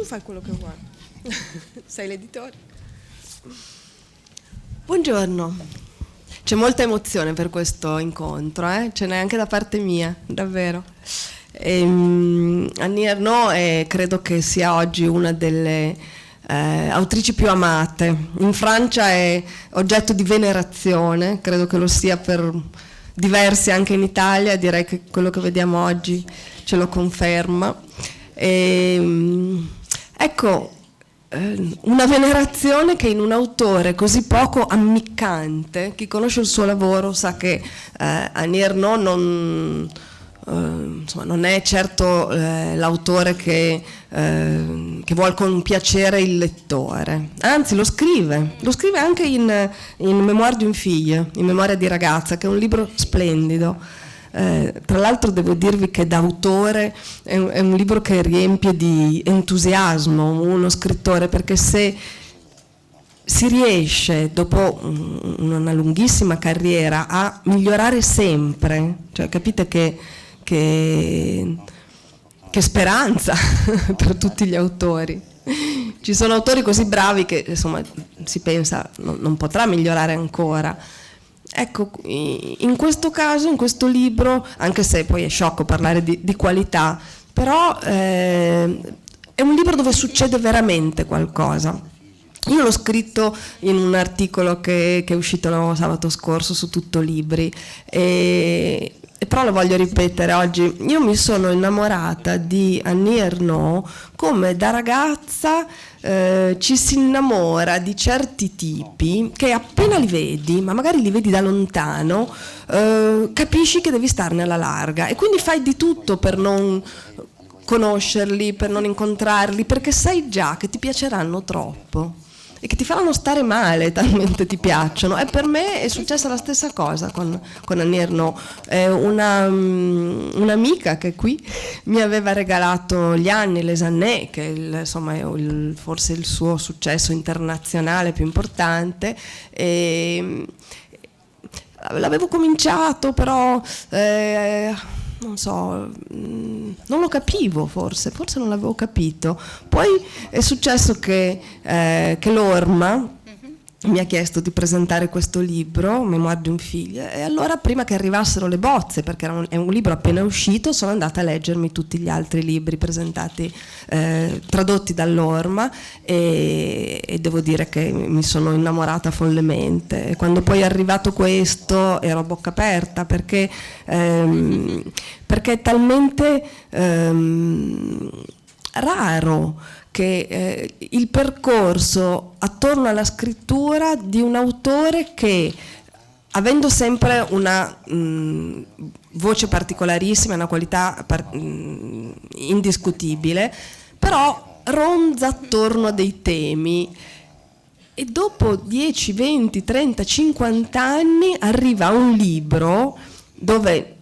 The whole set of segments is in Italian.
fai quello che vuoi. Sei l'editore. Buongiorno. C'è molta emozione per questo incontro, ce n'è anche da parte mia, davvero. Annie Ernaux credo che sia oggi una delle autrici più amate. In Francia è oggetto di venerazione, credo che lo sia per diversi anche in Italia, direi che quello che vediamo oggi ce lo conferma. Ecco, una venerazione che in un autore così poco ammiccante, chi conosce il suo lavoro sa che Annie Ernaux non è certo l'autore che vuol compiacere il lettore, anzi lo scrive anche in Mémoire d'une fille, in Memoria di ragazza, che è un libro splendido. Tra l'altro devo dirvi che da autore è un libro che riempie di entusiasmo uno scrittore, perché se si riesce dopo una lunghissima carriera a migliorare sempre, cioè capite che speranza per tutti gli autori. Ci sono autori così bravi che insomma si pensa non potrà migliorare ancora. Ecco, in questo caso, in questo libro, anche se poi è sciocco parlare di qualità, però è un libro dove succede veramente qualcosa. Io l'ho scritto in un articolo che è uscito sabato scorso su Tutto Libri, e però lo voglio ripetere oggi. Io mi sono innamorata di Annie Ernaux come da ragazza ci si innamora di certi tipi che appena li vedi, ma magari li vedi da lontano, capisci che devi starne alla larga e quindi fai di tutto per non conoscerli, per non incontrarli, perché sai già che ti piaceranno troppo e che ti faranno stare male, talmente ti piacciono. E per me è successa la stessa cosa con Annie Ernaux. Un'amica che qui mi aveva regalato Gli anni, Les années, che insomma è forse il suo successo internazionale più importante, e l'avevo cominciato, però non so, non lo capivo, forse non l'avevo capito. Poi è successo che l'Orma mi ha chiesto di presentare quesro libro, Mémoire d'une fille, e allora prima che arrivassero le bozze, perché è un libro appena uscito, sono andata a leggermi tutti gli altri libri presentati, tradotti dall'Orma, e devo dire che mi sono innamorata follemente. E quando poi è arrivato questo ero a bocca aperta, perché è talmente raro che il percorso attorno alla scrittura di un autore che, avendo sempre una voce particolarissima, una qualità indiscutibile, però ronza attorno a dei temi, e dopo 10, 20, 30, 50 anni arriva un libro dove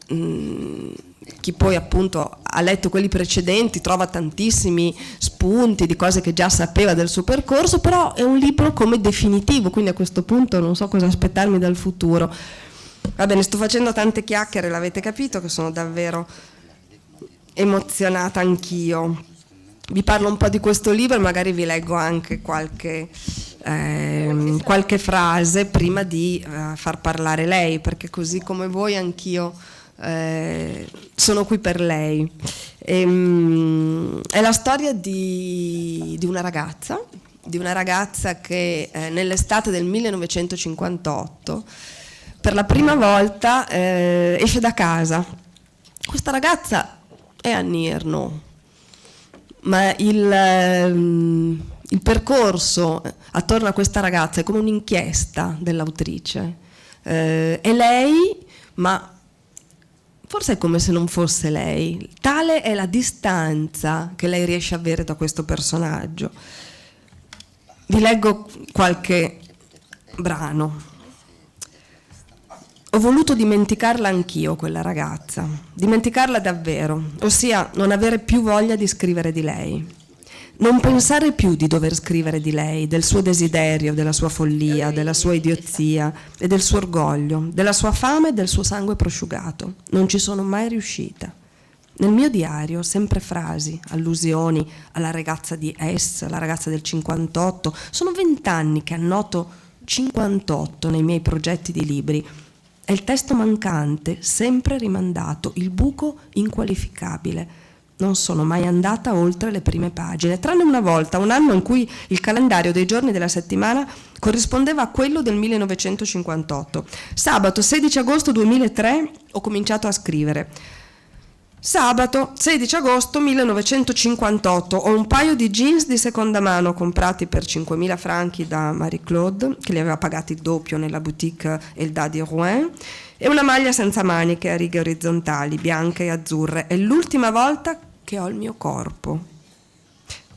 chi poi appunto ha letto quelli precedenti trova tantissimi spunti di cose che già sapeva del suo percorso, però è un libro come definitivo, quindi a questo punto non so cosa aspettarmi dal futuro. Va bene, sto facendo tante chiacchiere, l'avete capito che sono davvero emozionata anch'io. Vi parlo un po' di questo libro e magari vi leggo anche qualche frase prima di far parlare lei, perché così come voi anch'io sono qui per lei. È la storia di una ragazza che nell'estate del 1958 per la prima volta esce da casa. Questa ragazza è Annie Ernaux, ma il percorso attorno a questa ragazza è come un'inchiesta dell'autrice. È lei, ma forse è come se non fosse lei. Tale è la distanza che lei riesce a avere da questo personaggio. Vi leggo qualche brano. Ho voluto dimenticarla anch'io, quella ragazza, dimenticarla davvero, ossia non avere più voglia di scrivere di lei, non pensare più di dover scrivere di lei, del suo desiderio, della sua follia, della sua idiozia e del suo orgoglio, della sua fame e del suo sangue prosciugato. Non ci sono mai riuscita. Nel mio diario sempre frasi, allusioni alla ragazza di S, alla ragazza del 58. Sono 20 anni che annoto 58 nei miei progetti di libri. È il testo mancante, sempre rimandato, il buco inqualificabile. Non sono mai andata oltre le prime pagine, tranne una volta, un anno in cui il calendario dei giorni della settimana corrispondeva a quello del 1958. Sabato 16 agosto 2003 ho cominciato a scrivere. Sabato 16 agosto 1958 ho un paio di jeans di seconda mano comprati per 5.000 franchi da Marie-Claude, che li aveva pagati il doppio nella boutique Elda di Rouen, e una maglia senza maniche a righe orizzontali, bianche e azzurre. È l'ultima volta che ho il mio corpo.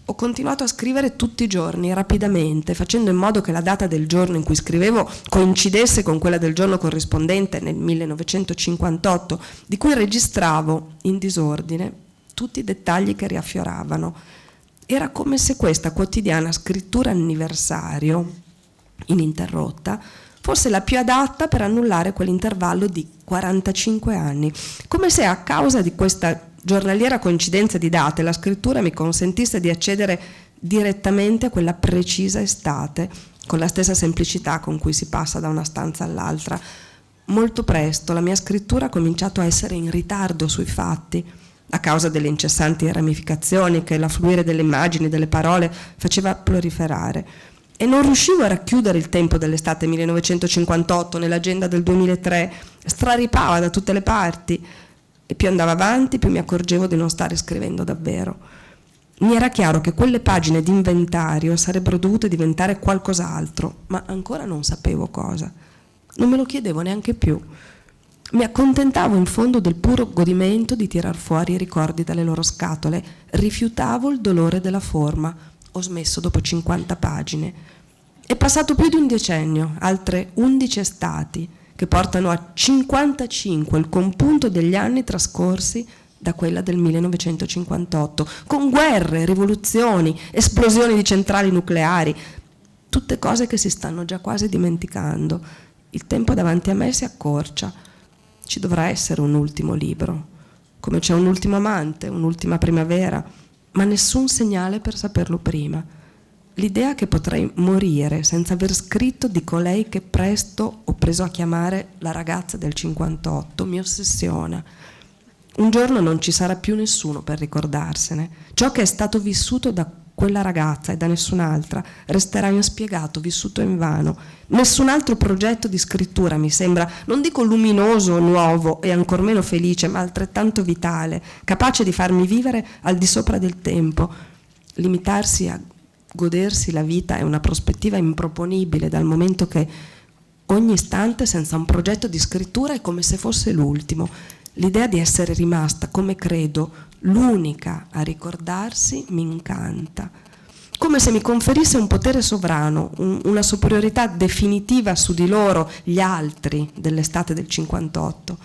Ho continuato a scrivere tutti i giorni, rapidamente, facendo in modo che la data del giorno in cui scrivevo coincidesse con quella del giorno corrispondente nel 1958, di cui registravo in disordine tutti i dettagli che riaffioravano. Era come se questa quotidiana scrittura anniversario, ininterrotta, fosse la più adatta per annullare quell'intervallo di 45 anni, come se a causa di questa giornaliera coincidenza di date la scrittura mi consentisse di accedere direttamente a quella precisa estate, con la stessa semplicità con cui si passa da una stanza all'altra. Molto presto la mia scrittura ha cominciato a essere in ritardo sui fatti, a causa delle incessanti ramificazioni che l'affluire delle immagini, delle parole faceva proliferare. E non riuscivo a racchiudere il tempo dell'estate 1958 nell'agenda del 2003, straripava da tutte le parti, e più andavo avanti, più mi accorgevo di non stare scrivendo davvero. Mi era chiaro che quelle pagine di inventario sarebbero dovute diventare qualcos'altro, ma ancora non sapevo cosa. Non me lo chiedevo neanche più. Mi accontentavo in fondo del puro godimento di tirar fuori i ricordi dalle loro scatole. Rifiutavo il dolore della forma. Ho smesso dopo 50 pagine. È passato più di un decennio, altre 11 estati, che portano a 55 il compunto degli anni trascorsi da quella del 1958, con guerre, rivoluzioni, esplosioni di centrali nucleari, tutte cose che si stanno già quasi dimenticando. Il tempo davanti a me si accorcia. Ci dovrà essere un ultimo libro, come c'è un ultimo amante, un'ultima primavera, ma nessun segnale per saperlo prima. L'idea che potrei morire senza aver scritto di colei che presto ho preso a chiamare la ragazza del 58 mi ossessiona. Un giorno non ci sarà più nessuno per ricordarsene. Ciò che è stato vissuto da quella ragazza e da nessun'altra resterà inspiegato, vissuto invano. Nessun altro progetto di scrittura mi sembra, non dico luminoso, nuovo e ancor meno felice, ma altrettanto vitale, capace di farmi vivere al di sopra del tempo. Limitarsi a godersi la vita è una prospettiva improponibile, dal momento che ogni istante senza un progetto di scrittura è come se fosse l'ultimo. L'idea di essere rimasta, come credo, l'unica a ricordarsi mi incanta. Come se mi conferisse un potere sovrano, una superiorità definitiva su di loro, gli altri dell'estate del 58.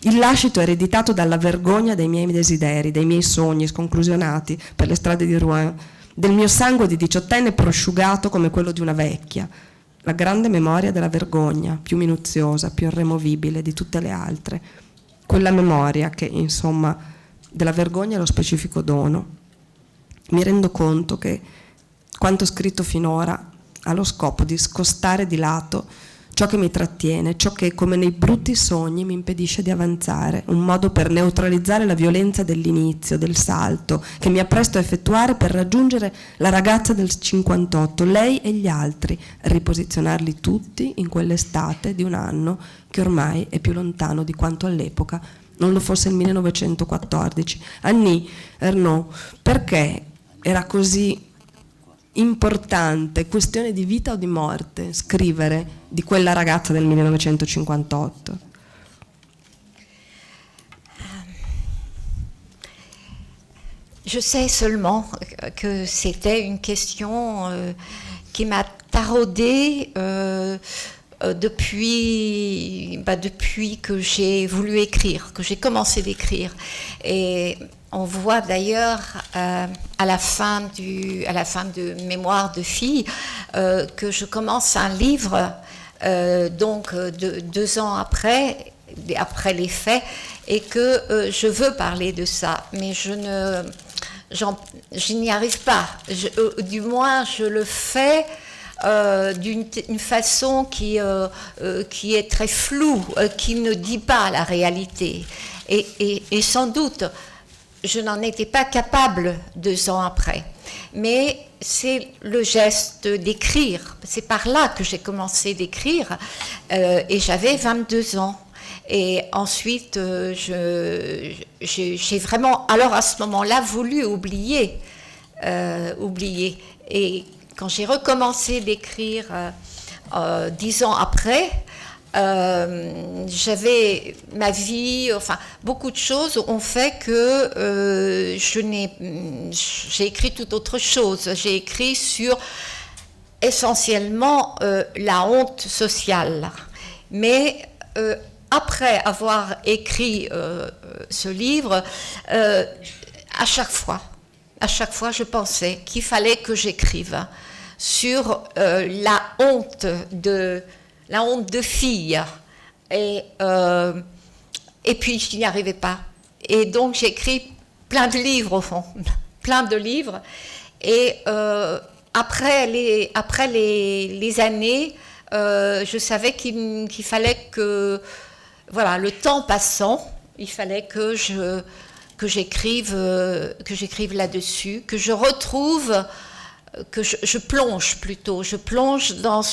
Il lascito ereditato dalla vergogna dei miei desideri, dei miei sogni sconclusionati per le strade di Rouen, del mio sangue di diciottenne prosciugato come quello di una vecchia, la grande memoria della vergogna, più minuziosa, più irremovibile di tutte le altre, quella memoria che, insomma, della vergogna è lo specifico dono. Mi rendo conto che quanto scritto finora ha lo scopo di scostare di lato ciò che mi trattiene, ciò che, come nei brutti sogni, mi impedisce di avanzare, un modo per neutralizzare la violenza dell'inizio, del salto, che mi appresto a effettuare per raggiungere la ragazza del 58, lei e gli altri, riposizionarli tutti in quell'estate di un anno che ormai è più lontano di quanto all'epoca non lo fosse il 1914. Annie Ernaux, perché era così importante, questione di vita o di morte, scrivere di quella ragazza del 1958? Je sais seulement que c'était une question qui m'a taraudée depuis que j'ai voulu écrire, que j'ai commencé d'écrire. Et on voit d'ailleurs à la fin de Mémoire de fille que je commence un livre donc 2 ans après, après les faits, et que je veux parler de ça, mais je n'y arrive pas. Du moins, je le fais d'une façon qui est très floue, qui ne dit pas la réalité. Et sans doute, je n'en étais pas capable 2 ans après. Mais c'est le geste d'écrire. C'est par là que j'ai commencé d'écrire, et j'avais 22 ans. Et ensuite, j'ai vraiment, alors à ce moment-là, voulu oublier. Et quand j'ai recommencé d'écrire 10 ans après, j'avais ma vie, enfin beaucoup de choses ont fait que j'ai écrit tout autre chose. J'ai écrit sur essentiellement la honte sociale. Mais après avoir écrit ce livre, à chaque fois, je pensais qu'il fallait que j'écrive sur la honte de fille. Et puis, je n'y arrivais pas. Et donc, j'écris plein de livres, au fond. Plein de livres. Et après les années, je savais qu'il fallait que, voilà, le temps passant, il fallait que j'écrive là-dessus, que je retrouve, que je plonge plutôt, dans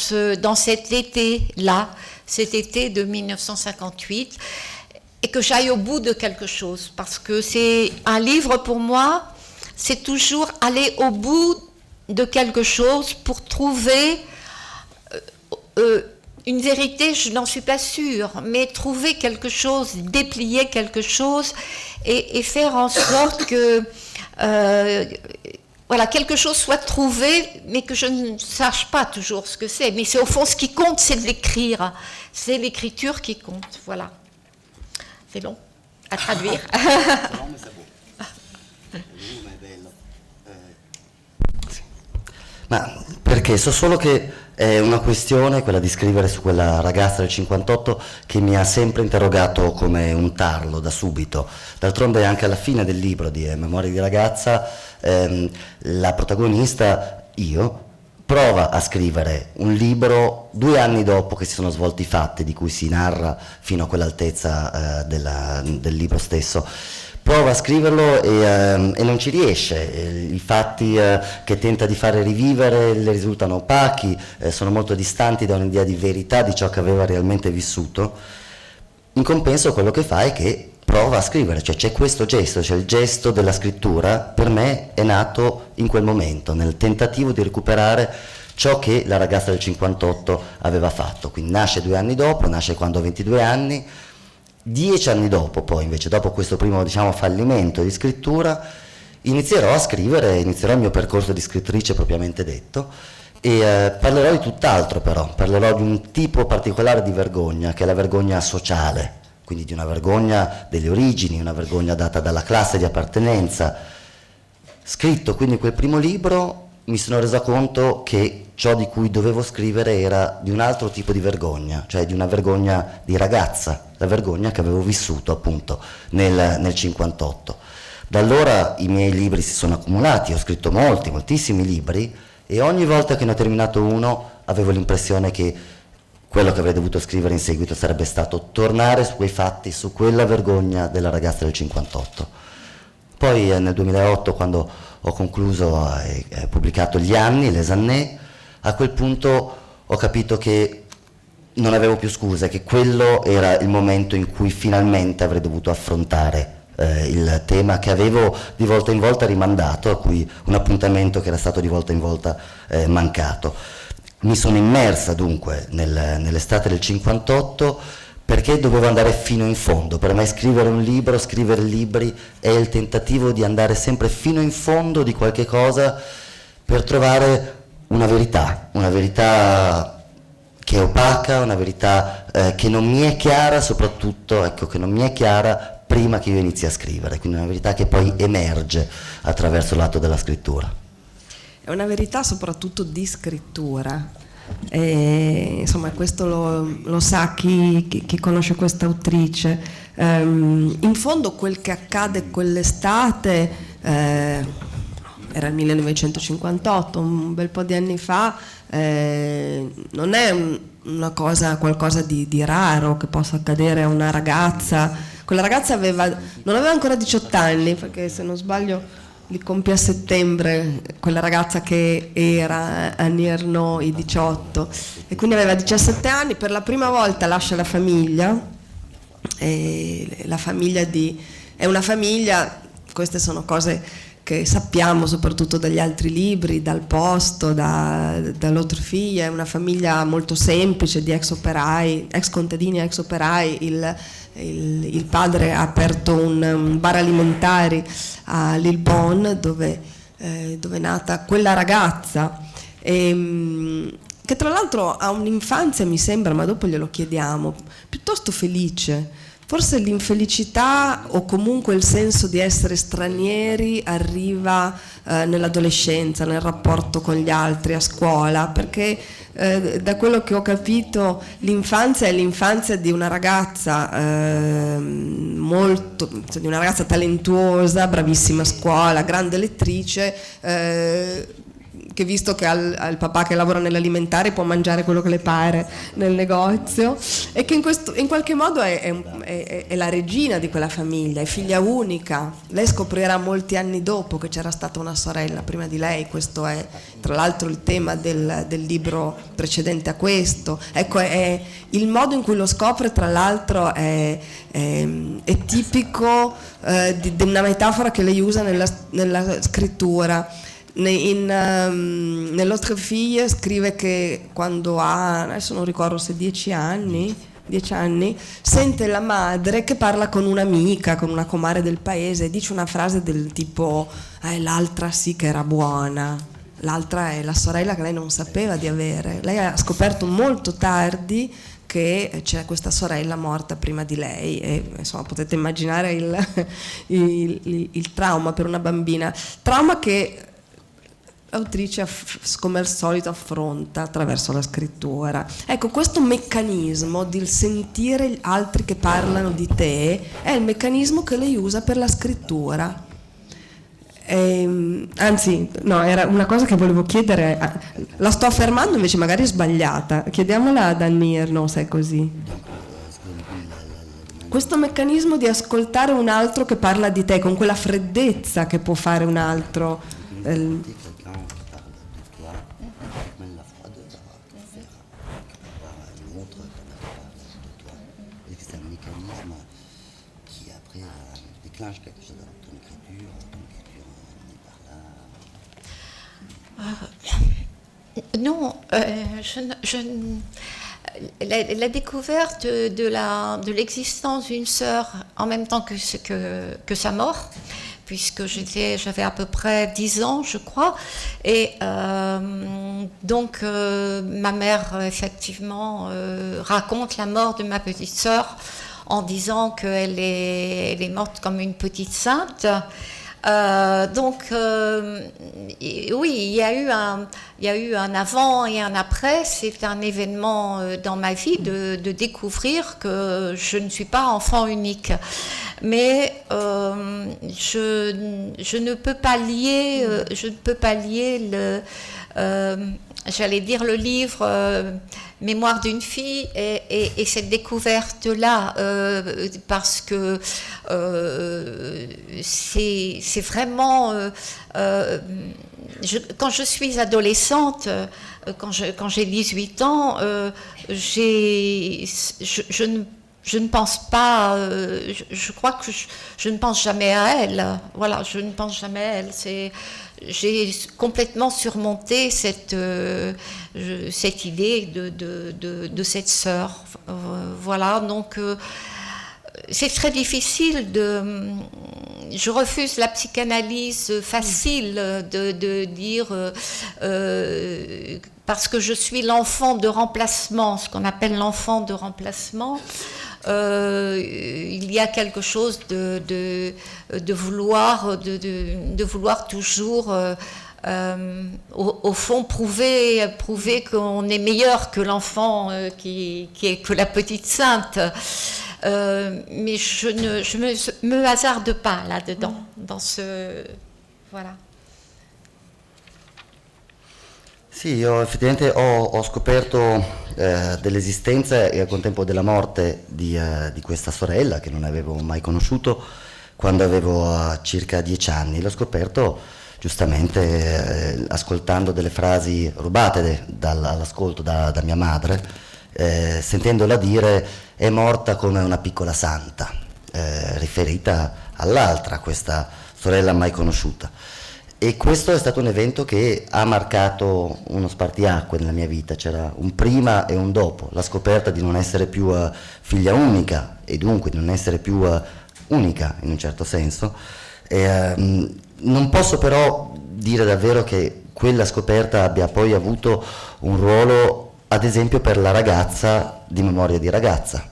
cet été-là, cet été de 1958, et que j'aille au bout de quelque chose, parce que c'est un livre pour moi, c'est toujours aller au bout de quelque chose pour trouver une vérité, je n'en suis pas sûre, mais trouver quelque chose, déplier quelque chose et faire en sorte que voilà, quelque chose soit trouvé, mais que je ne sache pas toujours ce que c'est. Mais c'est au fond ce qui compte, c'est de l'écrire. C'est l'écriture qui compte, voilà. C'est long à traduire. C'est long, mais c'est beau. Ma è bello. Ma perché so solo che è una questione, quella di scrivere su quella ragazza del 58, che mi ha sempre interrogato come un tarlo da subito. D'altronde anche alla fine del libro di Memorie di ragazza, la protagonista, io, prova a scrivere un libro 2 anni dopo che si sono svolti i fatti di cui si narra fino a quell'altezza del libro stesso. Prova a scriverlo e non ci riesce. I fatti che tenta di fare rivivere le risultano opachi, sono molto distanti da un'idea di verità di ciò che aveva realmente vissuto. In compenso quello che fa è che prova a scrivere, cioè c'è questo gesto, cioè il gesto della scrittura per me è nato in quel momento, nel tentativo di recuperare ciò che la ragazza del 58 aveva fatto. Quindi nasce 2 anni dopo, nasce quando ho 22 anni, 10 anni dopo poi invece, dopo questo primo fallimento di scrittura, inizierò a scrivere, inizierò il mio percorso di scrittrice propriamente detto e parlerò di tutt'altro però, parlerò di un tipo particolare di vergogna che è la vergogna sociale, quindi di una vergogna delle origini, una vergogna data dalla classe di appartenenza. Scritto quindi quel primo libro mi sono reso conto che ciò di cui dovevo scrivere era di un altro tipo di vergogna, cioè di una vergogna di ragazza, la vergogna che avevo vissuto appunto nel 58. Da allora i miei libri si sono accumulati, ho scritto moltissimi libri e ogni volta che ne ho terminato uno avevo l'impressione che quello che avrei dovuto scrivere in seguito sarebbe stato tornare su quei fatti, su quella vergogna della ragazza del 58. Poi nel 2008, quando ho concluso e pubblicato Gli anni, Les années, a quel punto ho capito che non avevo più scuse, che quello era il momento in cui finalmente avrei dovuto affrontare il tema che avevo di volta in volta rimandato, a cui un appuntamento che era stato di volta in volta mancato. Mi sono immersa dunque nell'estate del 58 perché dovevo andare fino in fondo. Per me scrivere un libro, scrivere libri è il tentativo di andare sempre fino in fondo di qualche cosa per trovare una verità che è opaca, una verità che non mi è chiara, soprattutto che non mi è chiara prima che io inizi a scrivere, quindi una verità che poi emerge attraverso l'atto della scrittura. È una verità soprattutto di scrittura, E, insomma, questo lo sa chi conosce questa autrice. In fondo quel che accade quell'estate era il 1958, un bel po' di anni fa, non è qualcosa di raro che possa accadere a una ragazza. Quella ragazza non aveva ancora 18 anni, perché se non sbaglio li compie a settembre, quella ragazza che era a Nierno i 18, e quindi aveva 17 anni, per la prima volta lascia la famiglia, e la famiglia è una famiglia, queste sono cose che sappiamo soprattutto dagli altri libri, dal Posto, dall'Autre Fille, è una famiglia molto semplice di ex operai, ex contadini, ex operai. Il padre ha aperto un bar alimentari a Lillebonne dove è nata quella ragazza, che tra l'altro ha un'infanzia, mi sembra, ma dopo glielo chiediamo, piuttosto felice. Forse l'infelicità o comunque il senso di essere stranieri arriva nell'adolescenza, nel rapporto con gli altri, a scuola, perché da quello che ho capito l'infanzia è l'infanzia di una ragazza di una ragazza talentuosa, bravissima a scuola, grande lettrice, che visto che ha il papà che lavora nell'alimentare può mangiare quello che le pare nel negozio, e che in qualche modo è la regina di quella famiglia, è figlia unica. Lei scoprirà molti anni dopo che c'era stata una sorella prima di lei. Questo è tra l'altro il tema del libro precedente a questo. Ecco, è il modo in cui lo scopre, tra l'altro è tipico di una metafora che lei usa nella scrittura. Nell'Autre Fille scrive che quando ha, adesso non ricordo se 10 anni, sente la madre che parla con un'amica, con una comare del paese, e dice una frase del tipo l'altra sì che era buona, l'altra è la sorella che lei non sapeva di avere. Lei ha scoperto molto tardi che c'è questa sorella morta prima di lei, e insomma potete immaginare il trauma per una bambina, trauma che l'autrice, come al solito, affronta attraverso la scrittura. Ecco, questo meccanismo di sentire gli altri che parlano di te è il meccanismo che lei usa per la scrittura. Anzi, no, era una cosa che volevo chiedere, la sto affermando invece magari è sbagliata, chiediamola ad Annir, no, se è così. Questo meccanismo di ascoltare un altro che parla di te con quella freddezza che può fare un altro. Non, la découverte de l'existence d'une sœur en même temps que sa mort, puisque j'avais à peu près 10 ans, je crois, et donc ma mère effectivement raconte la mort de ma petite sœur en disant qu'elle est morte comme une petite sainte. Donc oui, il y a eu un avant et un après. C'est un événement dans ma vie de découvrir que je ne suis pas enfant unique. Mais je ne peux pas lier, j'allais dire le livre Mémoire d'une fille et cette découverte-là, parce que c'est vraiment... quand je suis adolescente, quand j'ai 18 ans, je ne pense pas, je crois que je ne pense jamais à elle. Voilà, je ne pense jamais à elle. J'ai complètement surmonté cette idée de cette sœur. Voilà, donc c'est très difficile je refuse la psychanalyse facile de dire parce que je suis l'enfant de remplacement, ce qu'on appelle l'enfant de remplacement. Il y a quelque chose de vouloir toujours au fond, prouver qu'on est meilleur que l'enfant qui est que la petite sainte. Mais je me hasarde pas là-dedans, dans ce... Voilà. Sì, io effettivamente ho scoperto dell'esistenza e al contempo della morte di questa sorella che non avevo mai conosciuto quando avevo circa 10 anni. L'ho scoperto giustamente ascoltando delle frasi rubate all'ascolto da mia madre, sentendola dire è morta come una piccola santa, riferita all'altra, questa sorella mai conosciuta. E questo è stato un evento che ha marcato uno spartiacque nella mia vita, c'era un prima e un dopo, la scoperta di non essere più figlia unica e dunque di non essere più unica in un certo senso. Non posso però dire davvero che quella scoperta abbia poi avuto un ruolo, ad esempio, per la ragazza di Memoria di ragazza.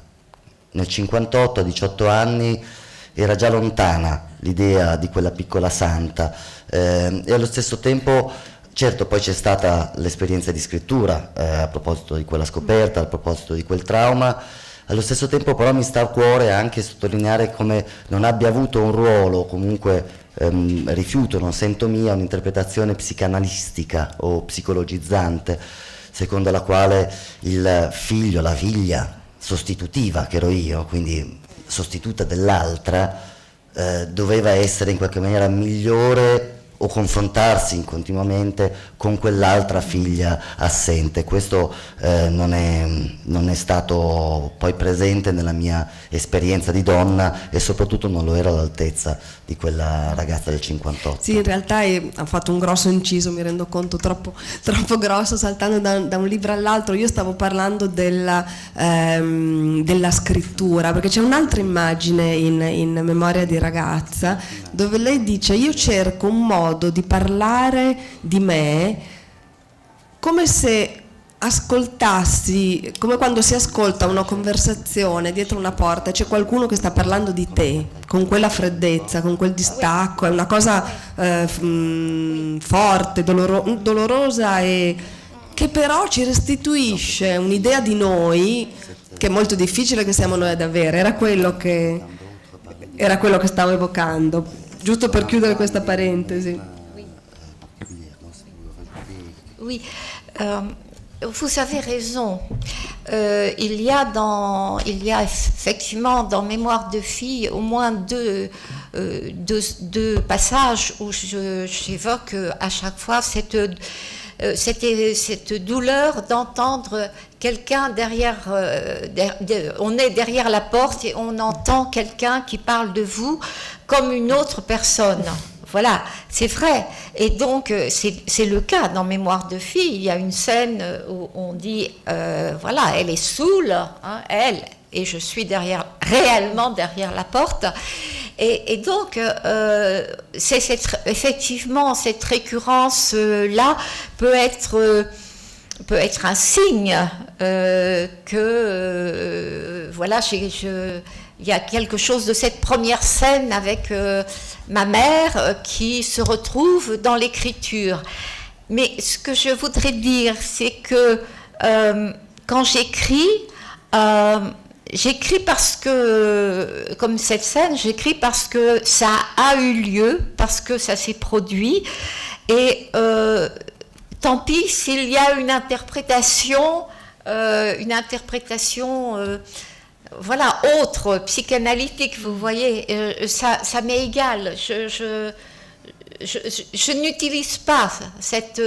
Nel 58, a 18 anni, era già lontana l'idea di quella piccola santa e allo stesso tempo, certo, poi c'è stata l'esperienza di scrittura a proposito di quella scoperta, a proposito di quel trauma. Allo stesso tempo però mi sta a cuore anche sottolineare come non abbia avuto un ruolo, comunque rifiuto, non sento mia, un'interpretazione psicanalistica o psicologizzante, secondo la quale il figlio, la figlia sostitutiva che ero io, quindi sostituta dell'altra, doveva essere in qualche maniera migliore o confrontarsi continuamente con quell'altra figlia assente. Questo non è stato poi presente nella mia esperienza di donna e soprattutto non lo era all'altezza di quella ragazza del 58. Sì, in realtà ha fatto un grosso inciso, mi rendo conto, troppo grosso, saltando da un libro all'altro. Io stavo parlando della scrittura, perché c'è un'altra immagine in Memoria di ragazza dove lei dice: io cerco un modo di parlare di me come se ascoltassi, come quando si ascolta una conversazione dietro una porta e c'è qualcuno che sta parlando di te, con quella freddezza, con quel distacco. È una cosa forte, dolorosa, e che però ci restituisce un'idea di noi che è molto difficile che siamo noi ad avere. Era quello che stavo evocando, giusto per chiudere questa parentesi. Oui, vous avez raison. Il y a effectivement dans Mémoire de fille au moins deux passages où j'évoque à chaque fois cette douleur d'entendre quelqu'un derrière, on est derrière la porte et on entend quelqu'un qui parle de vous comme une autre personne. Voilà, c'est vrai. Et donc, c'est le cas dans Mémoire de fille. Il y a une scène où on dit, voilà, elle est saoule, hein, elle, et je suis réellement derrière la porte. Et donc, effectivement, cette récurrence-là peut être un signe que, voilà, il y a quelque chose de cette première scène avec ma mère qui se retrouve dans l'écriture. Mais ce que je voudrais dire, c'est que quand j'écris parce que, comme cette scène, j'écris parce que ça a eu lieu, parce que ça s'est produit, et tant pis s'il y a une interprétation voilà, autre, psychanalytique, vous voyez, ça m'est égal. Je n'utilise pas cette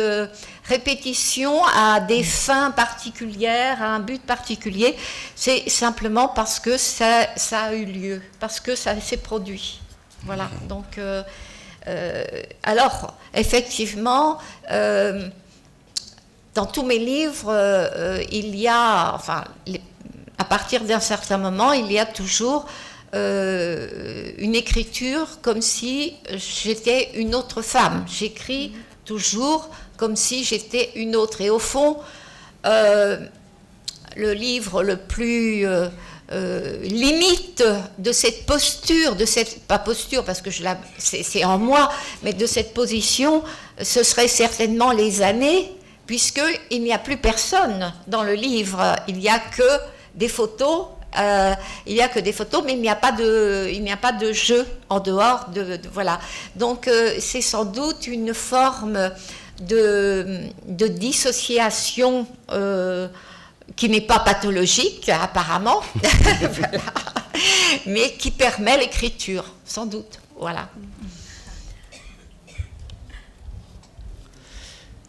répétition à des fins particulières, à un but particulier. C'est simplement parce que ça a eu lieu, parce que ça s'est produit. Voilà, donc, alors, effectivement, dans tous mes livres, il y a, enfin, à partir d'un certain moment, il y a toujours une écriture comme si j'étais une autre femme. J'écris toujours comme si j'étais une autre. Et au fond, le livre le plus limite de cette posture, pas posture parce que c'est en moi, mais de cette position, ce serait certainement les années, puisqu'il n'y a plus personne dans le livre. Il n'y a que des photos. Il n'y a que des photos, mais il n'y a pas de jeu en dehors voilà. Donc c'est sans doute une forme de dissociation qui n'est pas pathologique apparemment, voilà. Mais qui permet l'écriture, sans doute. Voilà.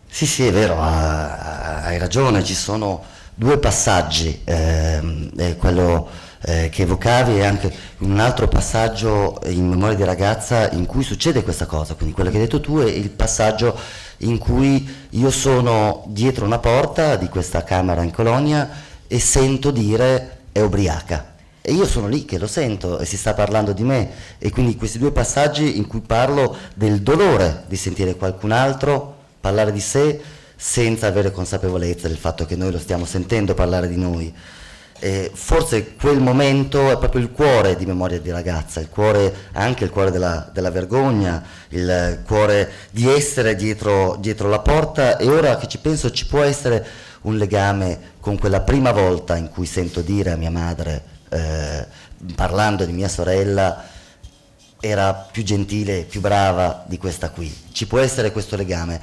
Sì, sì, è vero, hai ragione, ci sono due passaggi, quello che evocavi e anche un altro passaggio in Memoria di ragazza in cui succede questa cosa, quindi quello che hai detto tu è il passaggio in cui io sono dietro una porta di questa camera in Colonia e sento dire è ubriaca. E io sono lì che lo sento e si sta parlando di me, e quindi questi due passaggi in cui parlo del dolore di sentire qualcun altro parlare di sé senza avere consapevolezza del fatto che noi lo stiamo sentendo parlare di noi. Forse quel momento è proprio il cuore di Memoria di ragazza, il cuore, anche il cuore della vergogna, il cuore di essere dietro la porta, e ora che ci penso ci può essere un legame con quella prima volta in cui sento dire a mia madre, parlando di mia sorella, era più gentile, più brava di questa qui. Ci può essere questo legame,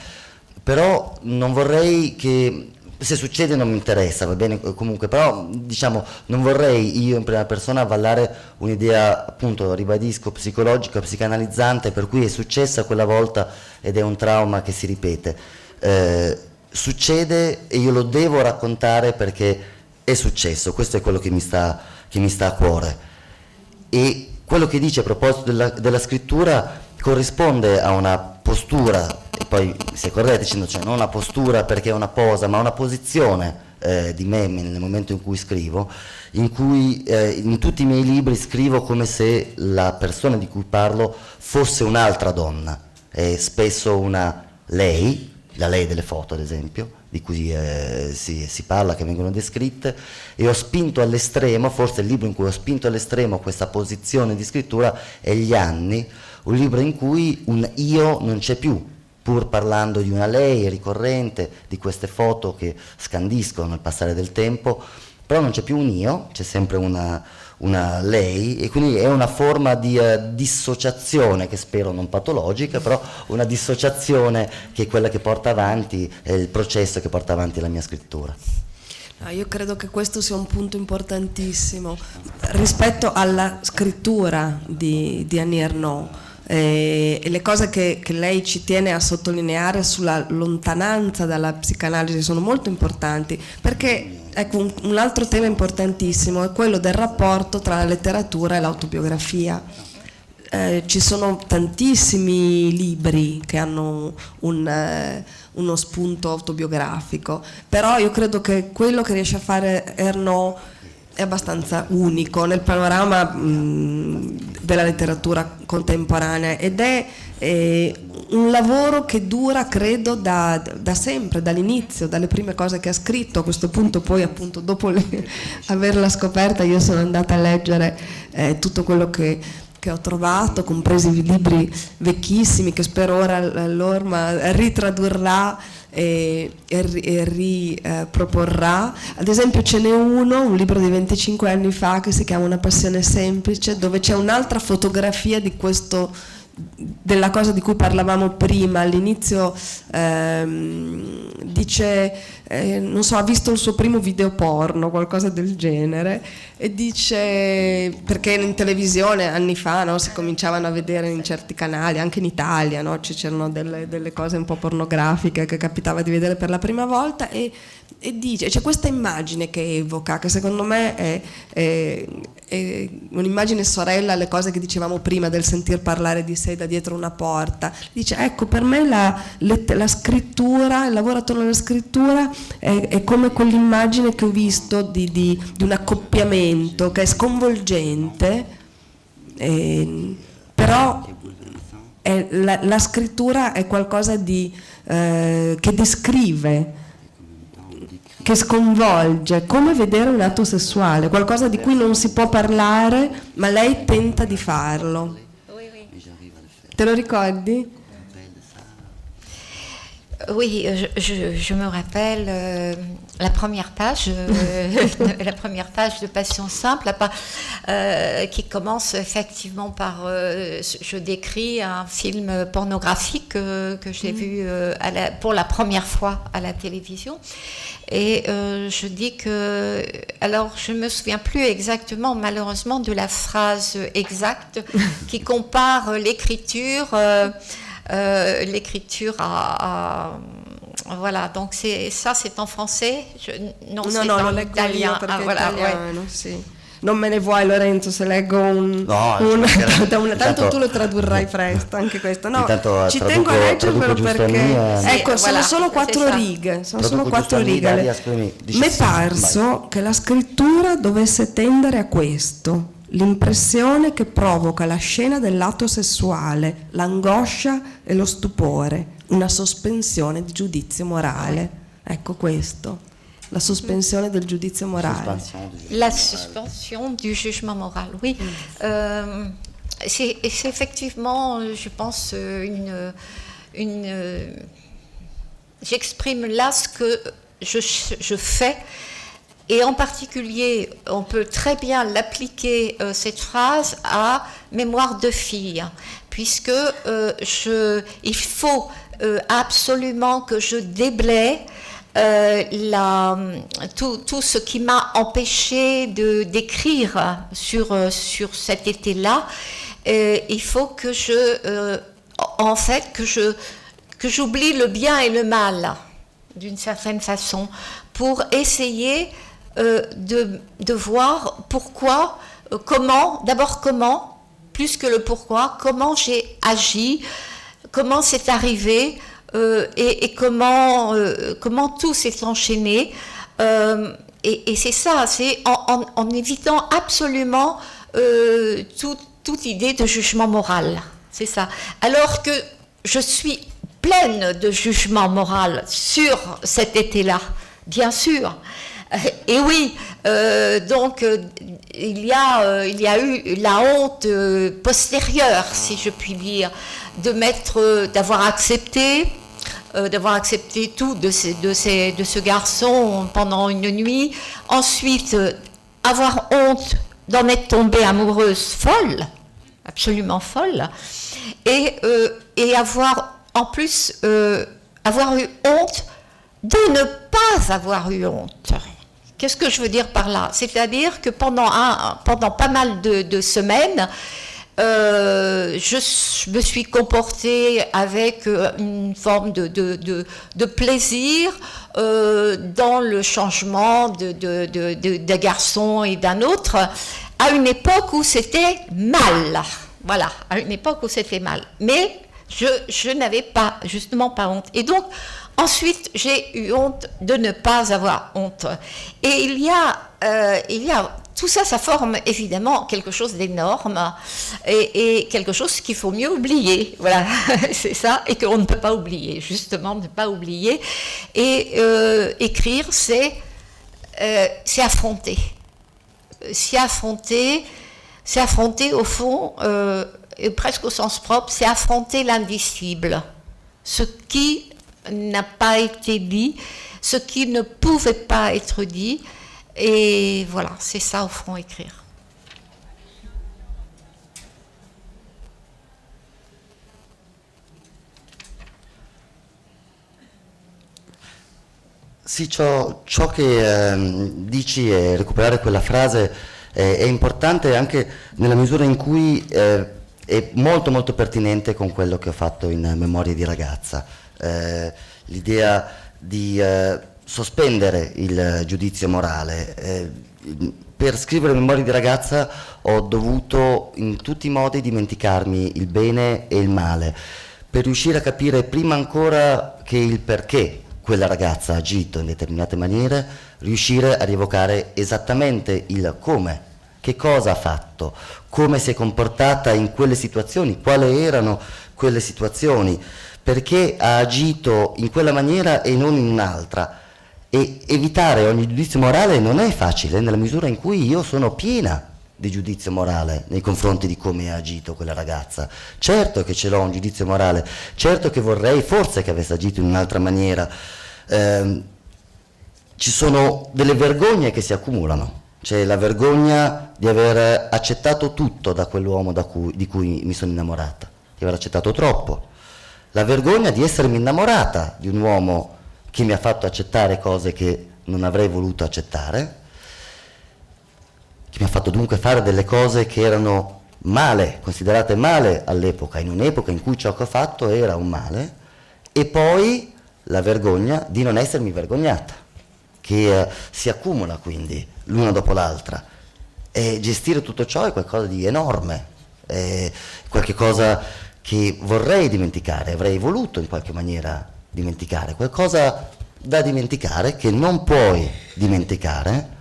però non vorrei che, se succede non mi interessa, va bene comunque, però diciamo non vorrei io in prima persona avvallare un'idea, appunto ribadisco, psicologica, psicanalizzante, per cui è successa quella volta ed è un trauma che si ripete. Succede e io lo devo raccontare perché è successo, questo è quello che mi sta a cuore. E quello che dice a proposito della scrittura corrisponde a una postura, e poi si è corretto dicendo, cioè non una postura perché è una posa, ma una posizione di me nel momento in cui scrivo, in cui in tutti i miei libri scrivo come se la persona di cui parlo fosse un'altra donna, spesso una lei, la lei delle foto ad esempio, di cui si parla, che vengono descritte, e ho spinto all'estremo, forse il libro in cui ho spinto all'estremo questa posizione di scrittura è Gli anni, un libro in cui un io non c'è più, pur parlando di una lei ricorrente, di queste foto che scandiscono il passare del tempo, però non c'è più un io, c'è sempre una lei, e quindi è una forma di dissociazione che spero non patologica, però una dissociazione che è quella che porta avanti, è il processo che porta avanti la mia scrittura. Io credo che questo sia un punto importantissimo rispetto alla scrittura di Annie Ernaux. E le cose che lei ci tiene a sottolineare sulla lontananza dalla psicanalisi sono molto importanti, perché ecco, un altro tema importantissimo è quello del rapporto tra la letteratura e l'autobiografia. Ci sono tantissimi libri che hanno uno spunto autobiografico, però io credo che quello che riesce a fare Ernaux è abbastanza unico nel panorama della letteratura contemporanea, ed è un lavoro che dura, credo, da sempre, dall'inizio, dalle prime cose che ha scritto. A questo punto poi, appunto, dopo averla scoperta, io sono andata a leggere tutto quello che ho trovato, compresi i libri vecchissimi che spero ora l'Orma ritradurrà e riproporrà. Ad esempio ce n'è un libro di 25 anni fa che si chiama Una passione semplice, dove c'è un'altra fotografia di questo, della cosa di cui parlavamo prima. All'inizio dice, non so, ha visto il suo primo video porno, qualcosa del genere, e dice, perché in televisione anni fa, no, si cominciavano a vedere in certi canali, anche in Italia, no, c'erano delle cose un po' pornografiche che capitava di vedere per la prima volta, e dice, c'è questa immagine che evoca, che secondo me è un'immagine sorella alle cose che dicevamo prima del sentir parlare di sé da dietro una porta. Dice, ecco, per me la scrittura, il lavoro attorno alla scrittura è come quell'immagine che ho visto di un accoppiamento che è sconvolgente, però la scrittura è qualcosa che descrive, che sconvolge, come vedere un atto sessuale, qualcosa di cui non si può parlare, ma lei tenta di farlo. Te lo ricordi? Oui, je me rappelle la première page de Passion simple, qui commence effectivement par je décris un film pornographique que j'ai vu pour la première fois à la télévision. Et je dis que, alors je me souviens plus exactement malheureusement de la phrase exacte qui compare l'écriture à voilà, donc c'est en français. Non, c'est en italien. Sì. Non me ne vuoi Lorenzo se leggo tanto tu lo tradurrai presto anche questo. No, ci tengo a leggervelo perché ecco, sono solo 4 righe. Sono solo 4 righe. Mi è parso che la scrittura dovesse tendere a questo: l'impressione che provoca la scena dell'atto sessuale, l'angoscia e lo stupore, una sospensione di giudizio morale. Ecco questo. La sospensione del giudizio morale. La suspension du jugement moral, oui. C'est effectivement, je pense, j'exprime là ce que je fais. Et en particulier, on peut très bien l'appliquer, cette phrase, à Mémoire de fille, puisque il faut absolument que je déblaye tout ce qui m'a empêché d'écrire sur cet été-là. Il faut que que j'oublie le bien et le mal d'une certaine façon pour essayer de voir pourquoi, comment, plus que le pourquoi, comment j'ai agi, comment c'est arrivé, et comment tout s'est enchaîné. Et c'est ça, c'est en évitant absolument toute idée de jugement moral. C'est ça. Alors que je suis pleine de jugement moral sur cet été-là, bien sûr. Et oui, donc il y a eu la honte postérieure, si je puis dire, d'avoir accepté tout de ce garçon pendant une nuit. Ensuite, avoir honte d'en être tombée amoureuse folle, absolument folle, et avoir en plus avoir eu honte de ne pas avoir eu honte. Qu'est-ce que je veux dire par là? C'est-à-dire que pendant pas mal de semaines, je me suis comportée avec une forme de plaisir dans le changement d'un garçon et d'un autre, à une époque où c'était mal. Voilà, à une époque où c'était mal. Mais je n'avais justement pas honte. Et donc, ensuite, j'ai eu honte de ne pas avoir honte. Et il y a tout ça, ça forme évidemment quelque chose d'énorme et quelque chose qu'il faut mieux oublier. Voilà, c'est ça, et qu'on ne peut pas oublier, justement, ne pas oublier. Et écrire, c'est affronter. C'est affronter au fond, et presque au sens propre, c'est affronter l'indicible. Ce qui n'a pas été dit, ce qui ne pouvait pas être dit. Et voilà, c'est ça au fond, écrire. Sì, ciò che dici e recuperare quella frase è importante anche nella misura in cui è molto molto pertinente con quello che ho fatto in Memorie di ragazza. L'idea di sospendere il giudizio morale. Per scrivere Memorie di ragazza ho dovuto in tutti i modi dimenticarmi il bene e il male, per riuscire a capire prima ancora che il perché quella ragazza ha agito in determinate maniere, riuscire a rievocare esattamente il come, che cosa ha fatto, come si è comportata in quelle situazioni, quali erano quelle situazioni, perché ha agito in quella maniera e non in un'altra. E evitare ogni giudizio morale non è facile nella misura in cui io sono piena di giudizio morale nei confronti di come ha agito quella ragazza. Certo che ce l'ho un giudizio morale, certo che vorrei forse che avesse agito in un'altra maniera. Ci sono delle vergogne che si accumulano. C'è la vergogna di aver accettato tutto da quell'uomo di cui mi sono innamorata, di aver accettato troppo. La vergogna di essermi innamorata di un uomo che mi ha fatto accettare cose che non avrei voluto accettare, che mi ha fatto dunque fare delle cose che erano male, considerate male all'epoca, in un'epoca in cui ciò che ho fatto era un male, e poi la vergogna di non essermi vergognata, che si accumula quindi l'una dopo l'altra, e gestire tutto ciò è qualcosa di enorme, è qualche cosa che vorrei dimenticare, avrei voluto in qualche maniera dimenticare, qualcosa da dimenticare che non puoi dimenticare.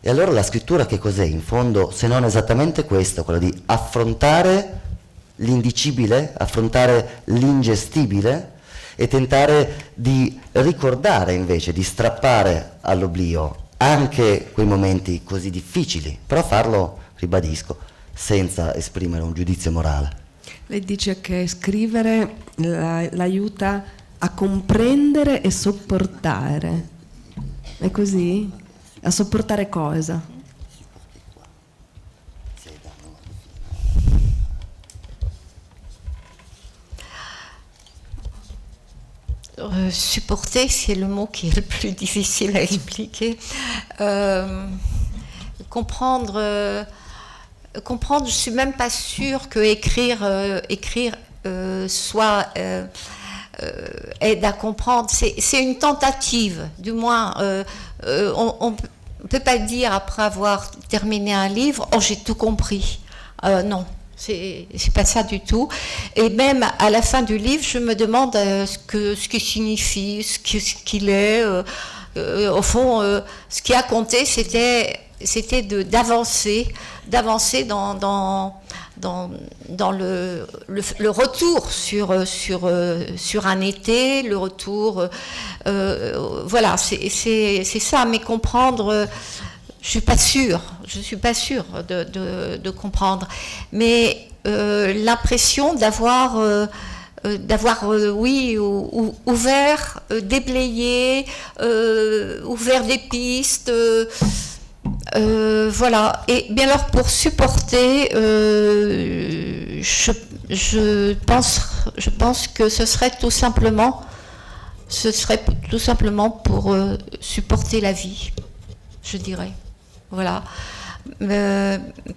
E allora la scrittura che cos'è in fondo, se non esattamente questo, quello di affrontare l'indicibile, affrontare l'ingestibile e tentare di ricordare invece, di strappare all'oblio anche quei momenti così difficili, però farlo, ribadisco, senza esprimere un giudizio morale. Lei dice che scrivere l'aiuta a comprendere e sopportare. È così? A sopportare cosa? Supporter, c'est le mot qui est le plus difficile à expliquer. Comprendre, je ne suis même pas sûre que écrire soit aide à comprendre. C'est une tentative, du moins. On ne peut pas dire après avoir terminé un livre, oh j'ai tout compris. Non. C'est pas ça du tout. Et même à la fin du livre, je me demande ce qu'il signifie, ce qu'il est. Au fond, ce qui a compté, c'était d'avancer dans le retour sur un été, le retour. Voilà, c'est ça. Mais comprendre. Je suis pas sûre de comprendre, mais l'impression d'avoir oui, ouvert, déblayé, ouvert des pistes, voilà. Et bien alors pour supporter, je pense que ce serait tout simplement pour supporter la vie, je dirais. Voilà,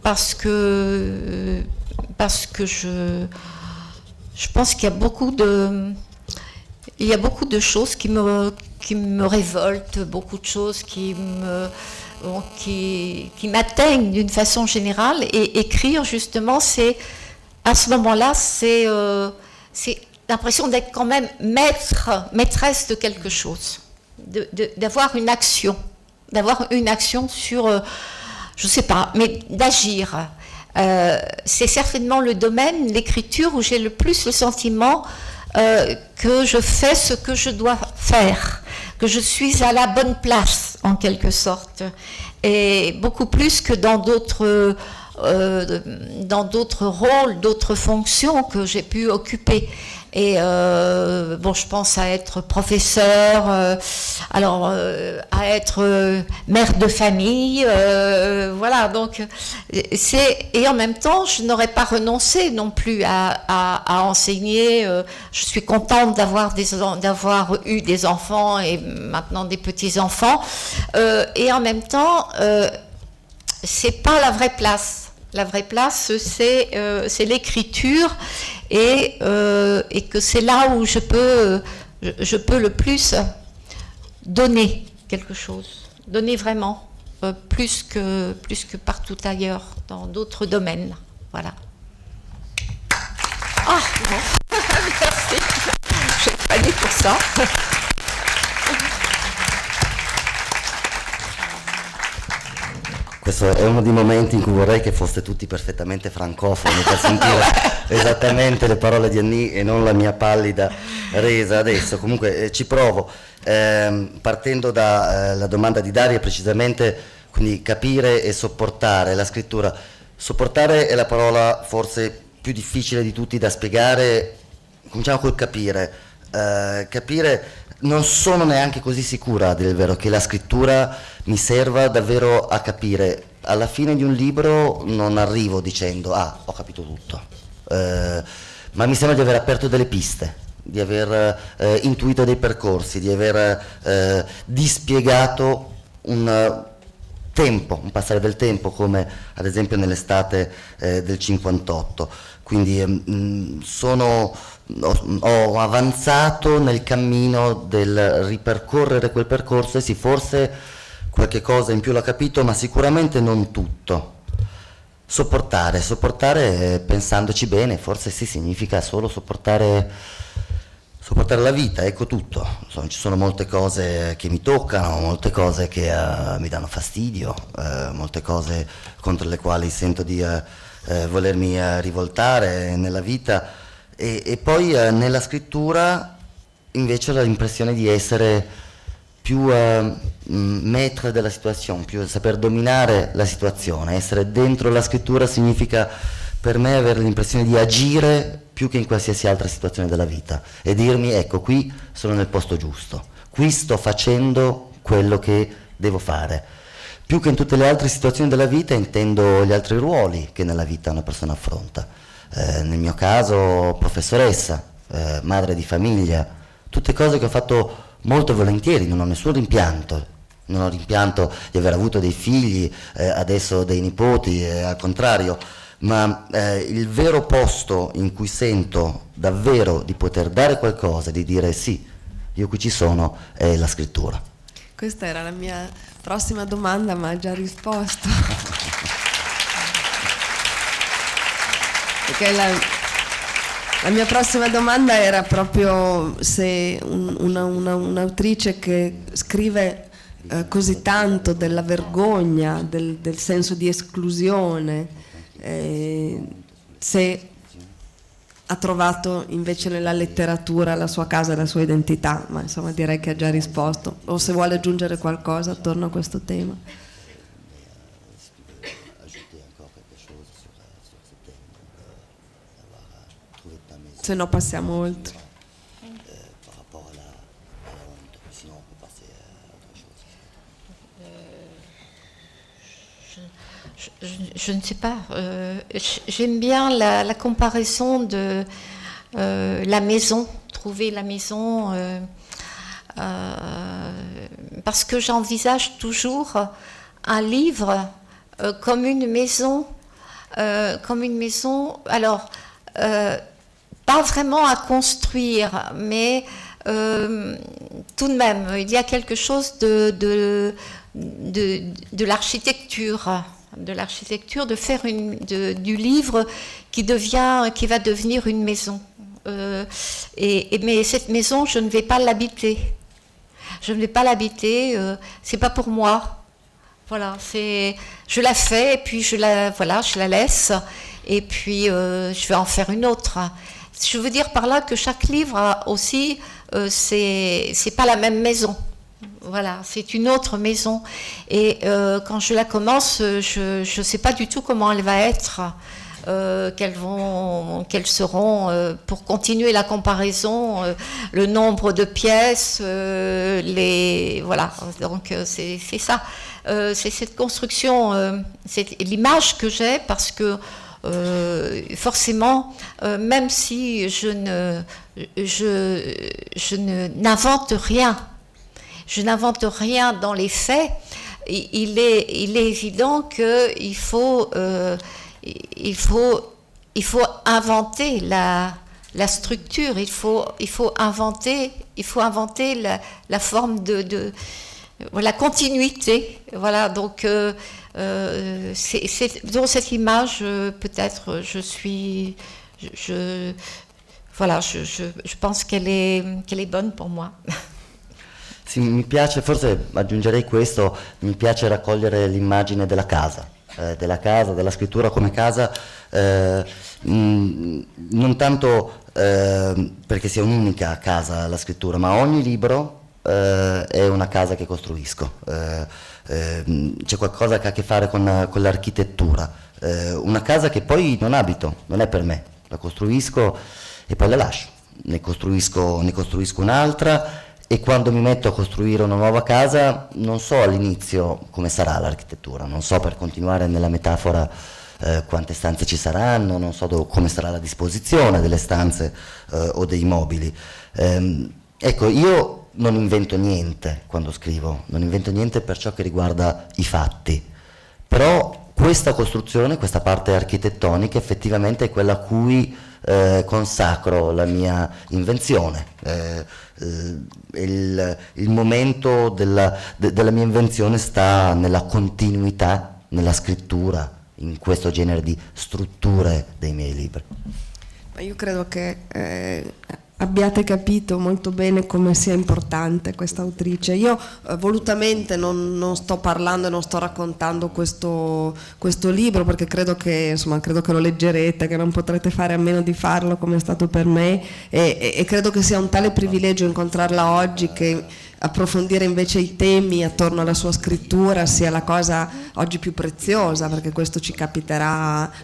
parce que je pense qu'il y a beaucoup de choses qui me révoltent, beaucoup de choses qui m'atteignent d'une façon générale, et écrire justement, c'est à ce moment-là, c'est l'impression d'être quand même maîtresse de quelque chose, d'avoir une action. Sur, je ne sais pas, mais d'agir. C'est certainement le domaine, l'écriture, où j'ai le plus le sentiment que je fais ce que je dois faire, que je suis à la bonne place, en quelque sorte. Et beaucoup plus que dans d'autres rôles, d'autres fonctions que j'ai pu occuper. Et je pense à être professeur, à être mère de famille, voilà. Donc, et en même temps, je n'aurais pas renoncé non plus à enseigner. Je suis contente d'avoir eu des enfants et maintenant des petits enfants. Et en même temps, c'est pas la vraie place. La vraie place, c'est l'écriture, et que c'est là où je peux le plus donner quelque chose, donner vraiment, plus que partout ailleurs, dans d'autres domaines. Voilà. Ah, bon. Merci. Je n'ai pas dit pour ça. Questo è uno dei momenti in cui vorrei che foste tutti perfettamente francofoni per sentire esattamente le parole di Annie e non la mia pallida resa adesso. Comunque ci provo, partendo dalla domanda di Daria, precisamente, quindi capire e sopportare la scrittura. Sopportare è la parola forse più difficile di tutti da spiegare. Cominciamo col capire. Capire, non sono neanche così sicura, a dire il vero, che la scrittura mi serva davvero a capire. Alla fine di un libro non arrivo dicendo ho capito tutto, ma mi sembra di aver aperto delle piste, di aver intuito dei percorsi, di aver dispiegato un passare del tempo, come ad esempio nell'estate del 58. Quindi ho avanzato nel cammino del ripercorrere quel percorso, e sì, forse qualche cosa in più l'ho capito, ma sicuramente non tutto. Sopportare, pensandoci bene, forse sì, significa solo sopportare la vita, ecco tutto. Insomma, ci sono molte cose che mi toccano, molte cose che mi danno fastidio, molte cose contro le quali sento di volermi rivoltare nella vita, e poi nella scrittura invece ho l'impressione di essere più maître della situazione, più saper dominare la situazione. Essere dentro la scrittura significa per me avere l'impressione di agire più che in qualsiasi altra situazione della vita, e dirmi: ecco, qui sono nel posto giusto, qui sto facendo quello che devo fare. Più che in tutte le altre situazioni della vita intendo gli altri ruoli che nella vita una persona affronta. Nel mio caso professoressa, madre di famiglia, tutte cose che ho fatto molto volentieri, non ho nessun rimpianto. Non ho rimpianto di aver avuto dei figli, adesso dei nipoti, al contrario, ma il vero posto in cui sento davvero di poter dare qualcosa, di dire sì, io qui ci sono, è la scrittura. Questa era la mia prossima domanda, ma ha già risposto. Perché la mia prossima domanda era proprio se un'autrice che scrive così tanto della vergogna, del senso di esclusione, se ha trovato invece nella letteratura la sua casa e la sua identità, ma insomma direi che ha già risposto, o se vuole aggiungere qualcosa attorno a questo tema. Se no passiamo oltre. Je ne sais pas. J'aime bien la comparaison de la maison, trouver la maison, parce que j'envisage toujours un livre comme une maison, alors pas vraiment à construire, mais tout de même, il y a quelque chose de l'architecture. De l'architecture, de faire du livre qui va devenir une maison. Mais cette maison, je ne vais pas l'habiter. Je ne vais pas l'habiter, c'est pas pour moi. Voilà, je la fais et puis je la laisse et puis je vais en faire une autre. Je veux dire par là que chaque livre a aussi, c'est pas la même maison. Voilà, c'est une autre maison. Et quand je la commence, je ne sais pas du tout comment elle va être, quelles seront, pour continuer la comparaison, le nombre de pièces, voilà. Donc c'est ça. C'est cette construction, c'est l'image que j'ai, parce que forcément, même si je n'invente rien, je n'invente rien dans les faits, il est évident qu'il faut inventer la structure, il faut inventer la forme de la continuité. Voilà, donc c'est dans cette image peut-être je pense qu'elle est bonne pour moi. Sì, mi piace, forse aggiungerei questo, mi piace raccogliere l'immagine della casa, della scrittura come casa, non tanto perché sia un'unica casa la scrittura, ma ogni libro è una casa che costruisco. C'è qualcosa che ha a che fare con l'architettura. una casa che poi non abito, non è per me, la costruisco e poi la lascio, ne costruisco un'altra, e quando mi metto a costruire una nuova casa non so all'inizio come sarà l'architettura, non so, per continuare nella metafora, quante stanze ci saranno, non so come sarà la disposizione delle stanze o dei mobili. Ecco, io non invento niente quando scrivo, non invento niente per ciò che riguarda i fatti, però questa costruzione, questa parte architettonica effettivamente è quella a cui consacro la mia invenzione. Il momento della mia invenzione sta nella continuità, nella scrittura, in questo genere di strutture dei miei libri. Ma io credo che abbiate capito molto bene come sia importante questa autrice. Io volutamente non sto parlando e non sto raccontando questo libro, perché credo che lo leggerete, che non potrete fare a meno di farlo come è stato per me, e credo che sia un tale privilegio incontrarla oggi che approfondire invece i temi attorno alla sua scrittura sia la cosa oggi più preziosa, perché questo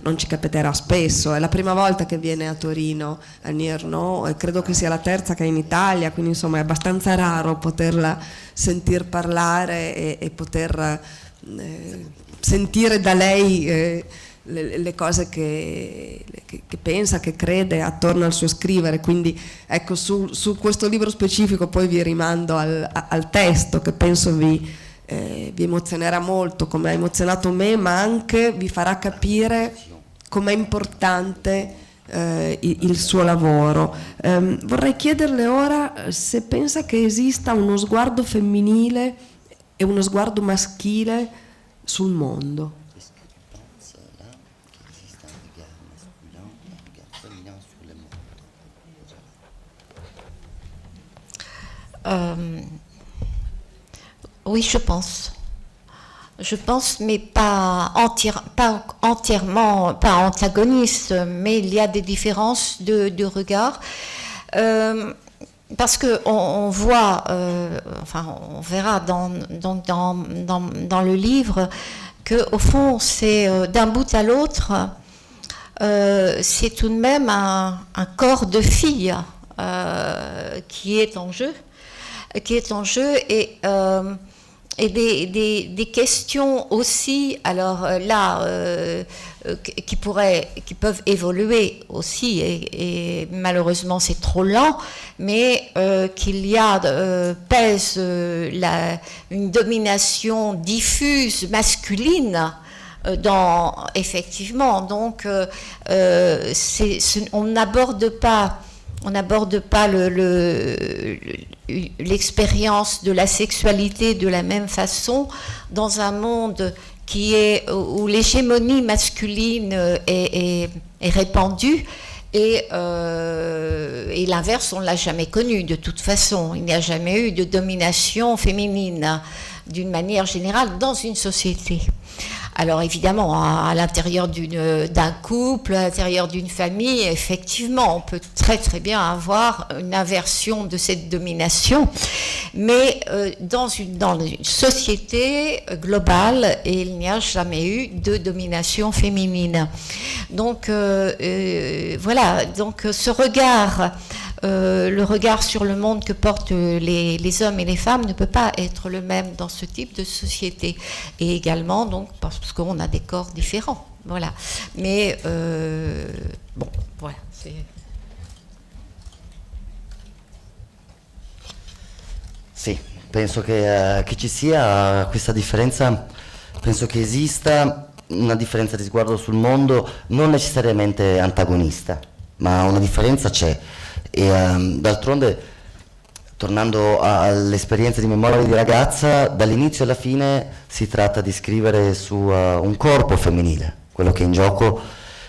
non ci capiterà spesso. È la prima volta che viene a Torino, a Nirno, e credo che sia la terza che è in Italia, quindi insomma è abbastanza raro poterla sentir parlare e poter sentire da lei le cose che pensa, che crede attorno al suo scrivere. Quindi ecco, su questo libro specifico poi vi rimando al testo, che penso vi emozionerà molto, come ha emozionato me, ma anche vi farà capire com'è importante il suo lavoro. Vorrei chiederle ora se pensa che esista uno sguardo femminile e uno sguardo maschile sul mondo. Oui, je pense. Je pense, mais pas entièrement, pas antagoniste, mais il y a des différences de regard. Parce qu'on voit, on verra dans le livre qu'au fond, c'est d'un bout à l'autre, c'est tout de même un corps de fille qui est en jeu. Et des questions aussi, alors là, qui peuvent évoluer aussi, et malheureusement c'est trop lent, mais qu'il y a, pèse une domination diffuse masculine effectivement, donc on n'aborde pas l'expérience de la sexualité de la même façon dans un monde où l'hégémonie masculine est répandue, et l'inverse, on ne l'a jamais connu de toute façon. Il n'y a jamais eu de domination féminine d'une manière générale dans une société. Alors évidemment, à l'intérieur d'un couple, à l'intérieur d'une famille, effectivement, on peut très très bien avoir une inversion de cette domination, mais dans une société globale, il n'y a jamais eu de domination féminine. Donc voilà, donc ce regard, le regard sur le monde que portent les hommes et les femmes ne peut pas être le même dans ce type de société, et également donc parce qu'on a des corps différents, voilà. Mais bon, voilà. Sì, penso che ci sia questa differenza, penso che esista una differenza di sguardo sul mondo, non necessariamente antagonista, ma una differenza c'è. E d'altronde, tornando all'esperienza di Memoria di ragazza, dall'inizio alla fine si tratta di scrivere su un corpo femminile. Quello che è in gioco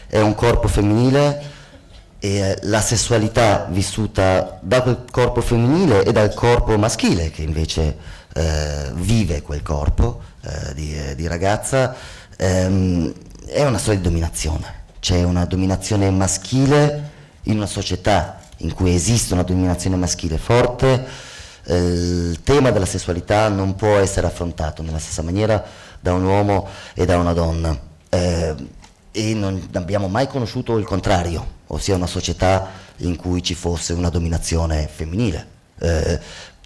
è un corpo femminile e la sessualità vissuta da quel corpo femminile e dal corpo maschile, che invece vive quel corpo di ragazza, è una storia di dominazione. C'è una dominazione maschile in una società in cui esiste una dominazione maschile forte. Il tema della sessualità non può essere affrontato nella stessa maniera da un uomo e da una donna. e non abbiamo mai conosciuto il contrario, ossia una società in cui ci fosse una dominazione femminile.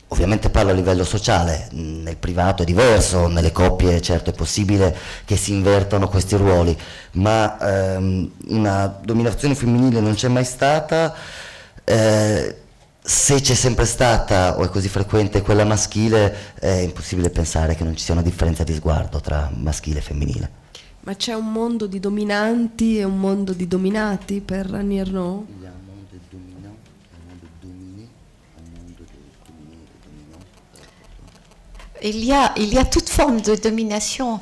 Ovviamente parlo a livello sociale, nel privato è diverso, nelle coppie certo è possibile che si invertano questi ruoli, ma una dominazione femminile non c'è mai stata. Se c'è sempre stata o è così frequente quella maschile, è impossibile pensare che non ci sia una differenza di sguardo tra maschile e femminile. Ma c'è un mondo di dominanti e un mondo di dominati per Annie Ernaux? Il y a toute forme de domination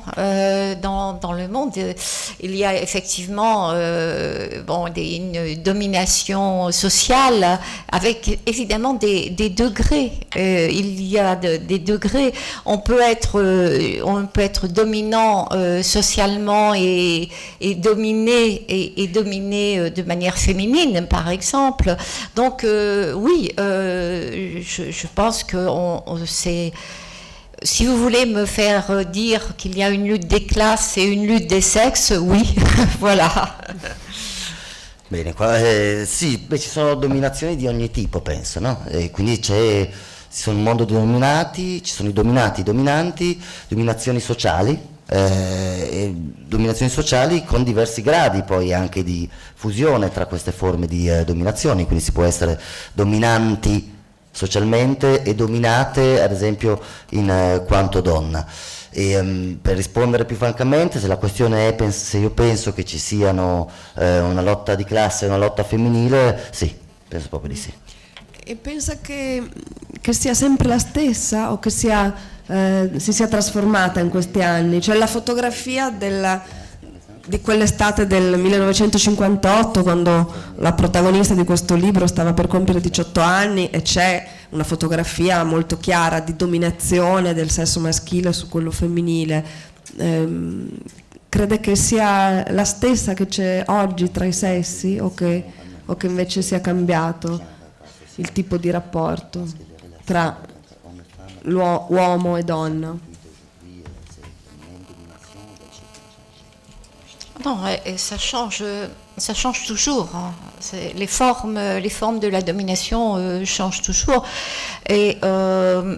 dans le monde. Il y a effectivement une domination sociale avec évidemment des degrés. Il y a des degrés. On peut être dominant socialement et dominer de manière féminine, par exemple. Donc oui, je pense que c'est... Si vous voulez me faire dire qu'il y a une lutte des classes et une lutte des sexes, oui, voilà. Bene, qua, sì, ci sono dominazioni di ogni tipo, penso, no? E quindi ci sono un mondo di dominati, ci sono i dominati, i dominanti, dominazioni sociali con diversi gradi poi anche di fusione tra queste forme di dominazioni, quindi si può essere dominanti socialmente e dominate ad esempio in quanto donna. E per rispondere più francamente, se la questione è se io penso che ci siano una lotta di classe e una lotta femminile, sì, penso proprio di sì. E pensa che sia sempre la stessa o che si sia trasformata in questi anni? Cioè la fotografia di quell'estate del 1958, quando la protagonista di questo libro stava per compiere 18 anni e c'è una fotografia molto chiara di dominazione del sesso maschile su quello femminile, crede che sia la stessa che c'è oggi tra i sessi o che invece sia cambiato il tipo di rapporto tra uomo e donna? Non, ça change toujours. Hein. Les formes de la domination changent toujours,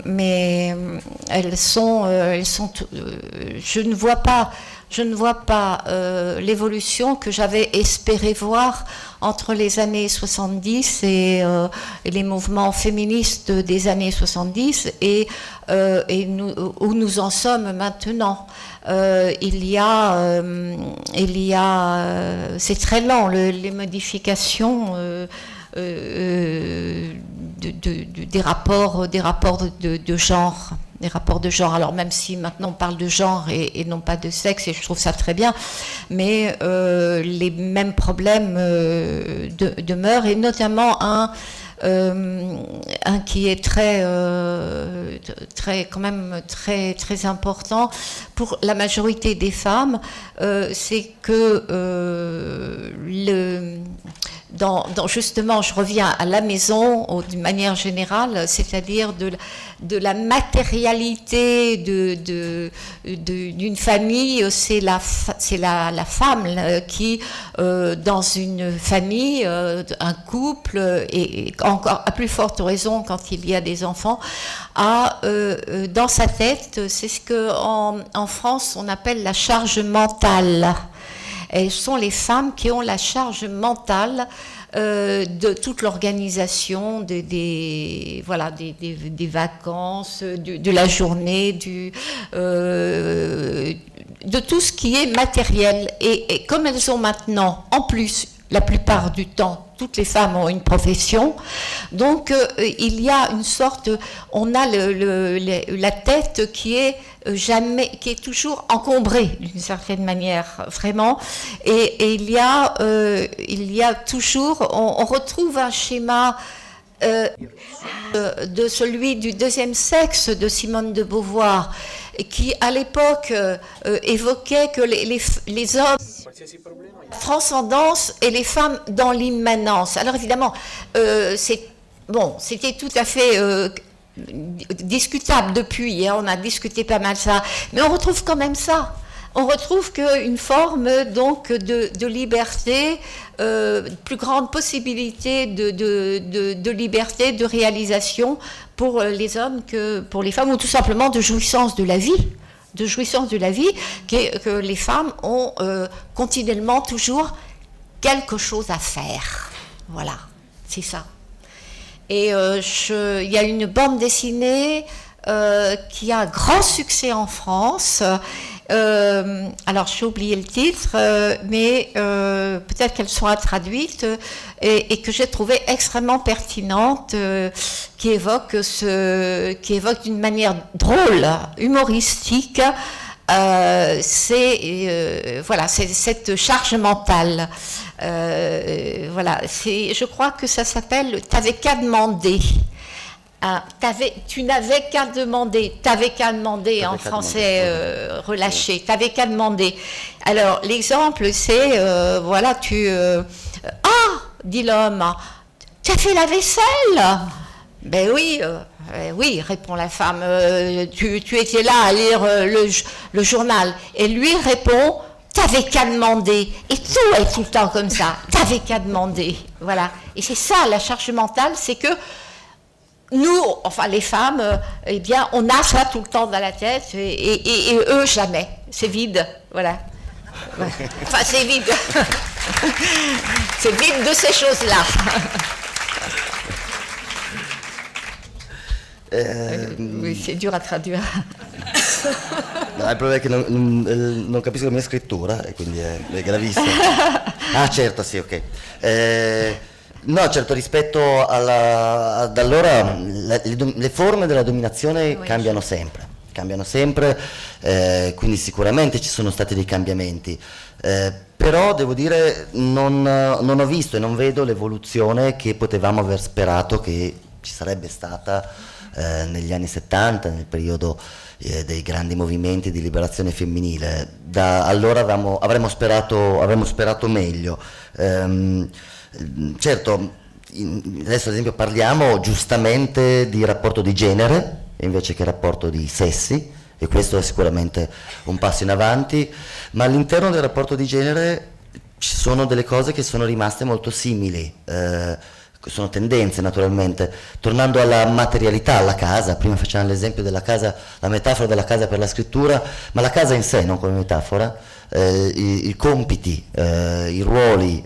mais elles sont. Je ne vois pas l'évolution que j'avais espéré voir entre les années 70 et les mouvements féministes des années 70 et où nous en sommes maintenant. C'est très lent, les modifications des rapports de genre. Des rapports de genre, alors même si maintenant on parle de genre et non pas de sexe, et je trouve ça très bien, mais les mêmes problèmes demeurent, et notamment un qui est quand même très important pour la majorité des femmes, c'est que justement, je reviens à la maison d'une manière générale, c'est-à-dire de la matérialité d'une famille, c'est la femme qui, dans une famille, un couple, et encore à plus forte raison quand il y a des enfants, a dans sa tête, c'est ce qu'en France on appelle la charge mentale. Elles sont les femmes qui ont la charge mentale de toute l'organisation des vacances, de la journée, de tout ce qui est matériel. Et comme elles ont maintenant, en plus, la plupart du temps, toutes les femmes ont une profession, donc il y a une sorte, on a la tête qui est toujours encombrée d'une certaine manière, vraiment, et il y a toujours, on retrouve un schéma de celui du deuxième sexe de Simone de Beauvoir, qui à l'époque évoquait que les hommes transcendance et les femmes dans l'immanence. Alors évidemment, c'était tout à fait discutable depuis, hein, on a discuté pas mal ça, mais on retrouve quand même ça. on retrouve qu'une forme donc de liberté, plus grande possibilité de liberté, de réalisation pour les hommes que pour les femmes, ou tout simplement de jouissance de la vie. Que les femmes ont continuellement toujours quelque chose à faire. Voilà, c'est ça. Et il y a une bande dessinée qui a un grand succès en France. Alors j'ai oublié le titre, mais peut-être qu'elle sera traduite et que j'ai trouvé extrêmement pertinente, qui évoque d'une manière drôle, humoristique, c'est cette charge mentale. Voilà, je crois que ça s'appelle « T'avais qu'à demander ». Tu n'avais qu'à demander, en français relâché, t'avais qu'à demander. Alors l'exemple c'est, dit l'homme, tu as fait la vaisselle? Ben oui, oui, répond la femme, tu étais là à lire le journal. Et lui répond, t'avais qu'à demander. Et tout est tout le temps comme ça, t'avais qu'à demander. Voilà. Et c'est ça la charge mentale, c'est que nous, enfin les femmes, eh bien, on a ça tout le temps dans la tête et eux jamais. C'est vide, voilà. Enfin, c'est vide. C'est vide de ces choses-là. Oui, c'est dur à traduire. No, il problema è che non capisco la mia scrittura e quindi è gravissimo. Ah, certo, sì, ok. No, certo, rispetto ad allora le forme della dominazione cambiano sempre, quindi sicuramente ci sono stati dei cambiamenti, però devo dire non ho visto e non vedo l'evoluzione che potevamo aver sperato che ci sarebbe stata negli anni 70, nel periodo dei grandi movimenti di liberazione femminile. Da allora avremmo sperato meglio. Certo, adesso ad esempio parliamo giustamente di rapporto di genere invece che rapporto di sessi, e questo è sicuramente un passo in avanti, ma all'interno del rapporto di genere ci sono delle cose che sono rimaste molto simili, sono tendenze naturalmente. Tornando alla materialità, alla casa, prima facciamo l'esempio della casa, la metafora della casa per la scrittura, ma la casa in sé, non come metafora, i compiti, i ruoli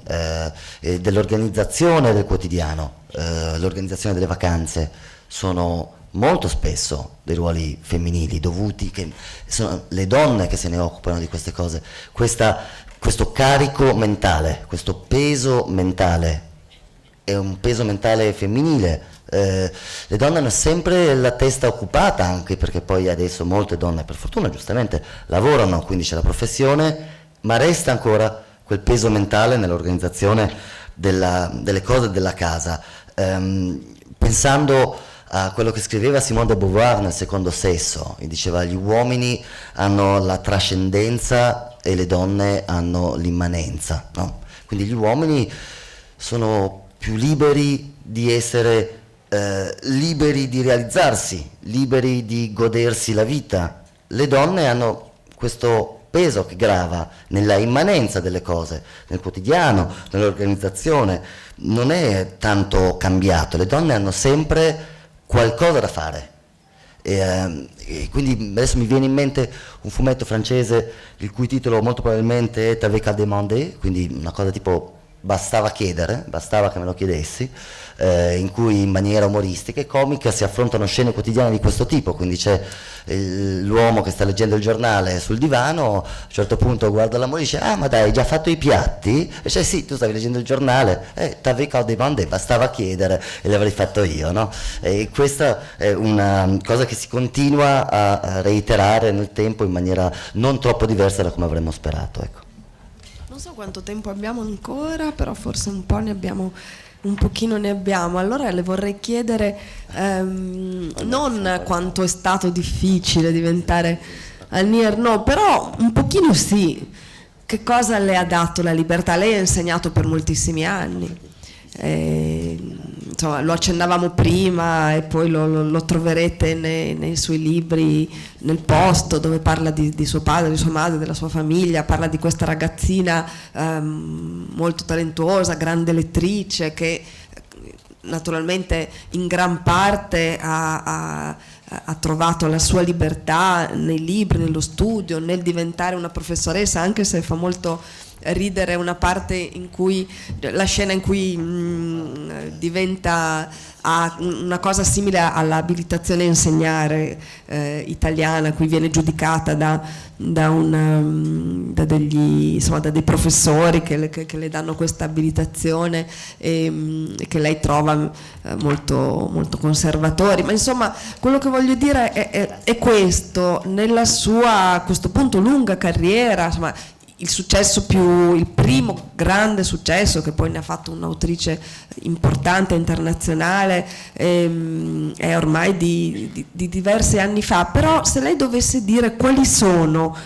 dell'organizzazione del quotidiano, l'organizzazione delle vacanze sono molto spesso dei ruoli femminili dovuti, che sono le donne che se ne occupano di queste cose. Questo carico mentale, questo peso mentale è un peso mentale femminile. Le donne hanno sempre la testa occupata, anche perché poi adesso molte donne, per fortuna giustamente, lavorano, quindi c'è la professione, ma resta ancora quel peso mentale nell'organizzazione delle cose della casa. Pensando a quello che scriveva Simone de Beauvoir nel Secondo Sesso, e diceva: gli uomini hanno la trascendenza e le donne hanno l'immanenza, no? Quindi gli uomini sono più liberi di essere liberi di realizzarsi, liberi di godersi la vita. Le donne hanno questo peso che grava nella immanenza delle cose, nel quotidiano, nell'organizzazione. Non è tanto cambiato, le donne hanno sempre qualcosa da fare. E quindi adesso mi viene in mente un fumetto francese il cui titolo molto probabilmente è T'avais qu'à demander, quindi una cosa tipo bastava chiedere, bastava che me lo chiedessi, in cui in maniera umoristica e comica si affrontano scene quotidiane di questo tipo. Quindi c'è l'uomo che sta leggendo il giornale sul divano, a un certo punto guarda la moglie e dice: ah, ma dai, hai già fatto i piatti? E dice: sì, tu stavi leggendo il giornale, t'avais qu'à demander, bastava chiedere e l'avrei fatto io, no? E questa è una cosa che si continua a reiterare nel tempo in maniera non troppo diversa da come avremmo sperato, ecco. Non so quanto tempo abbiamo ancora, però forse un pochino ne abbiamo. Allora le vorrei chiedere non quanto è stato difficile diventare Annie Ernaux, però un pochino sì. Che cosa le ha dato la libertà? Lei ha insegnato per moltissimi anni. insomma, lo accennavamo prima e poi lo troverete nei suoi libri, nel posto dove parla di suo padre, di sua madre, della sua famiglia, parla di questa ragazzina molto talentuosa, grande lettrice, che naturalmente in gran parte ha trovato la sua libertà nei libri, nello studio, nel diventare una professoressa, anche se fa molto ridere una parte in cui, la scena in cui diventa una cosa simile all'abilitazione a insegnare italiana, cui viene giudicata da dei professori che le danno questa abilitazione e che lei trova molto, molto conservatori. Ma insomma, quello che voglio dire è questo: nella sua, a questo punto, lunga carriera, insomma, il primo grande successo, che poi ne ha fatto un'autrice importante internazionale, è ormai di diversi anni fa. Però se lei dovesse dire quali sono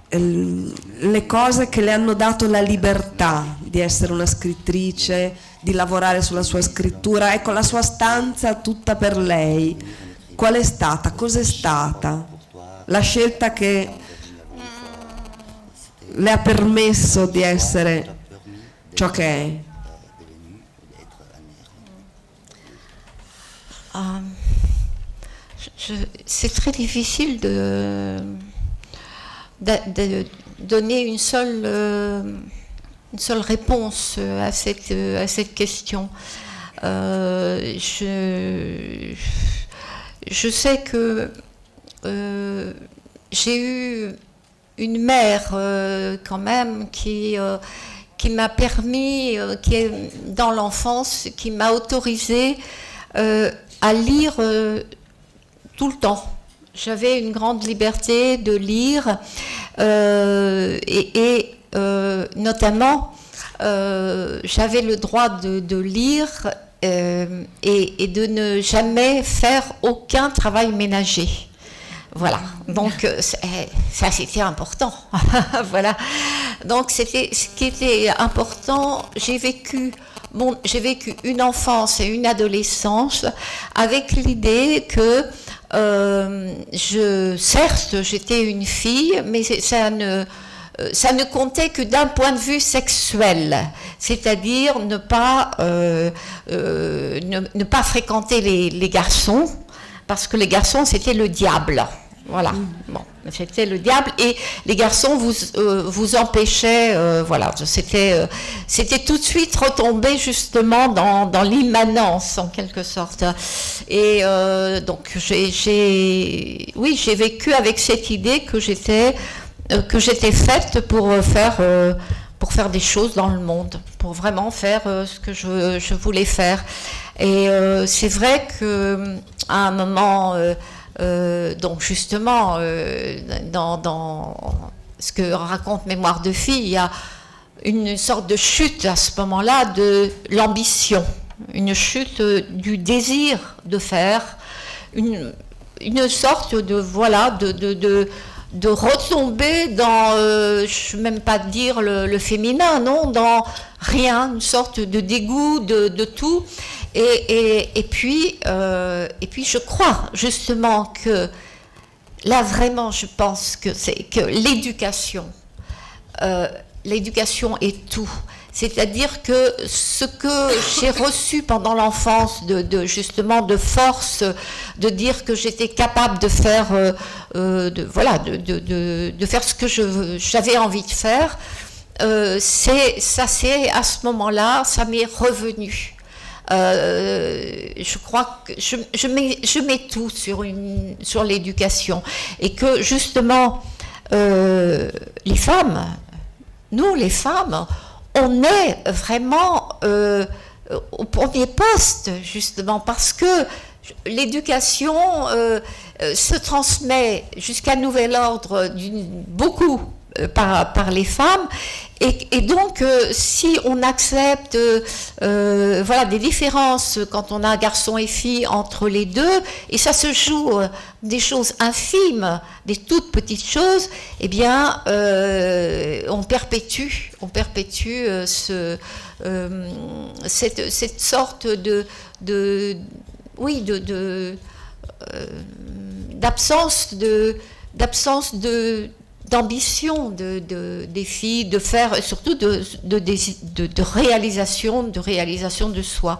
le cose che le hanno dato la libertà di essere una scrittrice, di lavorare sulla sua scrittura, ecco, la sua stanza tutta per lei, qual è stata? Cos'è stata la scelta che le ha permesso di essere ciò che è? C'est très difficile de donner une seule réponse à cette question. Je sais que j'ai eu une mère quand même qui m'a permis, qui est dans l'enfance, qui m'a autorisé à lire tout le temps. J'avais une grande liberté de lire et notamment j'avais le droit de lire et de ne jamais faire aucun travail ménager. Voilà, donc ça c'était important. Voilà, donc c'était ce qui était important. J'ai vécu une enfance et une adolescence avec l'idée que certes j'étais une fille, mais ça ne comptait que d'un point de vue sexuel, c'est-à-dire ne pas fréquenter les garçons, parce que les garçons c'était le diable. Voilà, bon, c'était le diable et les garçons vous empêchaient, voilà, c'était tout de suite retombé justement dans l'immanence en quelque sorte. Et donc j'ai vécu avec cette idée que j'étais faite pour faire des choses dans le monde, pour vraiment faire ce que je voulais faire. Et c'est vrai que à un moment donc justement, dans ce que raconte Mémoire de fille, il y a une sorte de chute à ce moment-là de l'ambition, une chute du désir de faire, une sorte de retomber dans, je ne vais même pas dire le féminin, non, dans rien, une sorte de dégoût de tout. Et puis je crois justement que là vraiment je pense que l'éducation est tout. C'est-à-dire que ce que j'ai reçu pendant l'enfance justement de force, de dire que j'étais capable de faire de faire ce que j'avais envie de faire, c'est à ce moment-là, ça m'est revenu. Je crois que je mets tout sur l'éducation et que justement les femmes, nous les femmes, on est vraiment au premier poste justement parce que l'éducation se transmet jusqu'à nouvel ordre beaucoup par les femmes Et donc, si on accepte voilà, des différences quand on a garçon et fille entre les deux, et ça se joue des choses infimes, des toutes petites choses, eh bien, on perpétue cette sorte d'absence d'ambition des filles, de faire, surtout de réalisation de soi.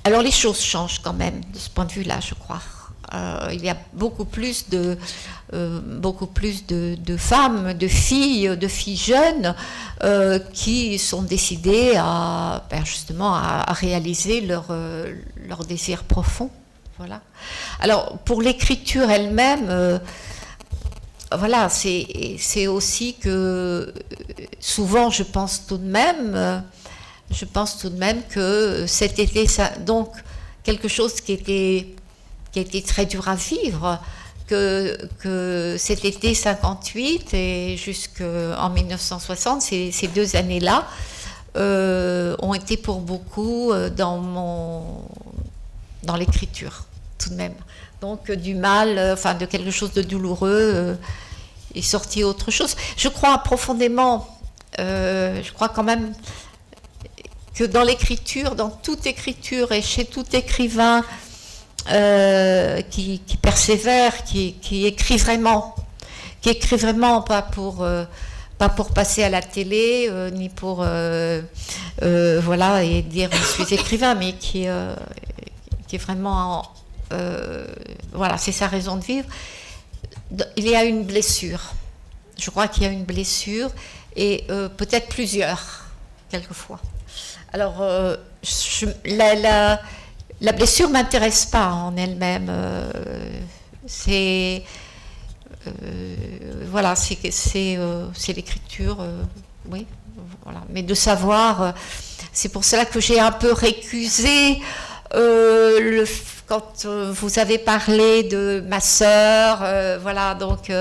Alors les choses changent quand même de ce point de vue-là, je crois. Il y a beaucoup plus de femmes, de filles jeunes qui sont décidées justement à réaliser leur désir profond. Voilà. Alors pour l'écriture elle-même, voilà, c'est aussi que souvent je pense tout de même que cet été, donc quelque chose qui a été très dur à vivre, que cet été 58 et jusqu'en 1960, ces 2 années-là, ont été pour beaucoup dans l'écriture, tout de même. Donc du mal, de quelque chose de douloureux, est sorti autre chose. Je crois profondément, je crois quand même que dans l'écriture, dans toute écriture et chez tout écrivain qui persévère, qui écrit vraiment pas pour passer à la télé, ni pour voilà, et dire je suis écrivain, mais qui est vraiment voilà, c'est sa raison de vivre. Il y a une blessure. Je crois qu'il y a une blessure et peut-être plusieurs, quelquefois. Alors, la blessure ne m'intéresse pas en elle-même. Voilà, c'est l'écriture, oui. Voilà. Mais de savoir, c'est pour cela que j'ai un peu récusé quand vous avez parlé de ma sœur, voilà, donc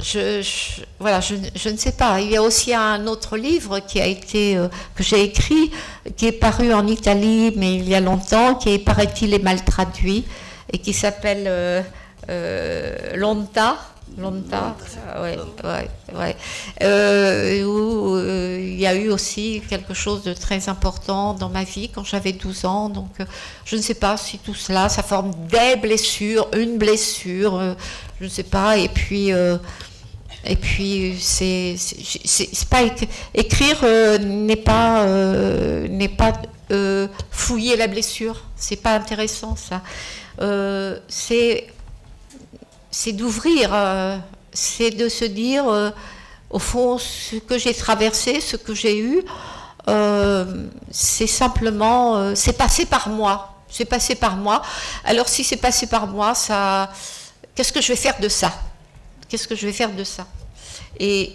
je ne sais pas. Il y a aussi un autre livre qui a été que j'ai écrit, qui est paru en Italie, mais il y a longtemps, qui est, paraît-il, est mal traduit et qui s'appelle Lonta. Ouais. Où il y a eu aussi quelque chose de très important dans ma vie quand j'avais 12 ans. Donc, je ne sais pas si tout cela, ça forme des blessures, une blessure, je ne sais pas. Et puis c'est pas écrire n'est pas fouiller la blessure. C'est pas intéressant ça. C'est d'ouvrir, c'est de se dire, au fond, ce que j'ai traversé, ce que j'ai eu, c'est simplement, c'est passé par moi. C'est passé par moi. Alors si c'est passé par moi, qu'est-ce que je vais faire de ça ? Qu'est-ce que je vais faire de ça ? Et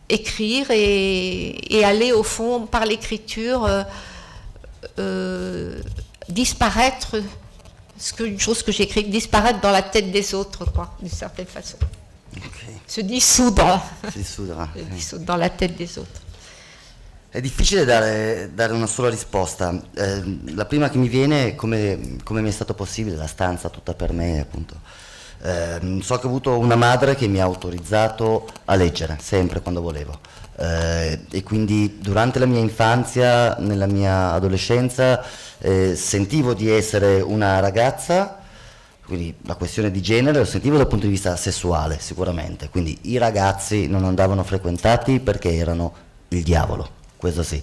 écrire et aller, au fond, par l'écriture, disparaître. Une chose que j'ai écrite, disparaître dans la tête des autres, quoi, d'une certaine façon. Okay. Se dissoudre dans la tête des autres. È difficile dare una sola risposta. La prima che mi viene è come mi è stato possibile, la stanza tutta per me, appunto. So che ho avuto una madre che mi ha autorizzato a leggere, sempre quando volevo. E quindi durante la mia infanzia, nella mia adolescenza, sentivo di essere una ragazza, quindi la questione di genere lo sentivo dal punto di vista sessuale sicuramente, quindi i ragazzi non andavano frequentati perché erano il diavolo, questo sì,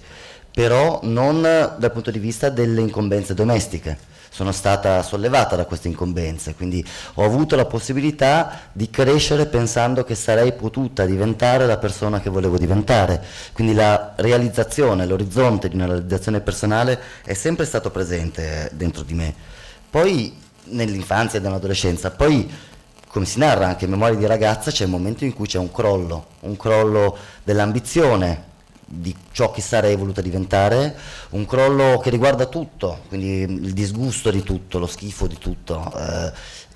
però non dal punto di vista delle incombenze domestiche. Sono stata sollevata da queste incombenze, quindi ho avuto la possibilità di crescere pensando che sarei potuta diventare la persona che volevo diventare, quindi la realizzazione, l'orizzonte di una realizzazione personale è sempre stato presente dentro di me. Poi nell'infanzia e nell'adolescenza, poi come si narra anche in Memorie di ragazza c'è un momento in cui c'è un crollo dell'ambizione, di ciò che sarei voluta diventare, un crollo che riguarda tutto, quindi il disgusto di tutto, lo schifo di tutto,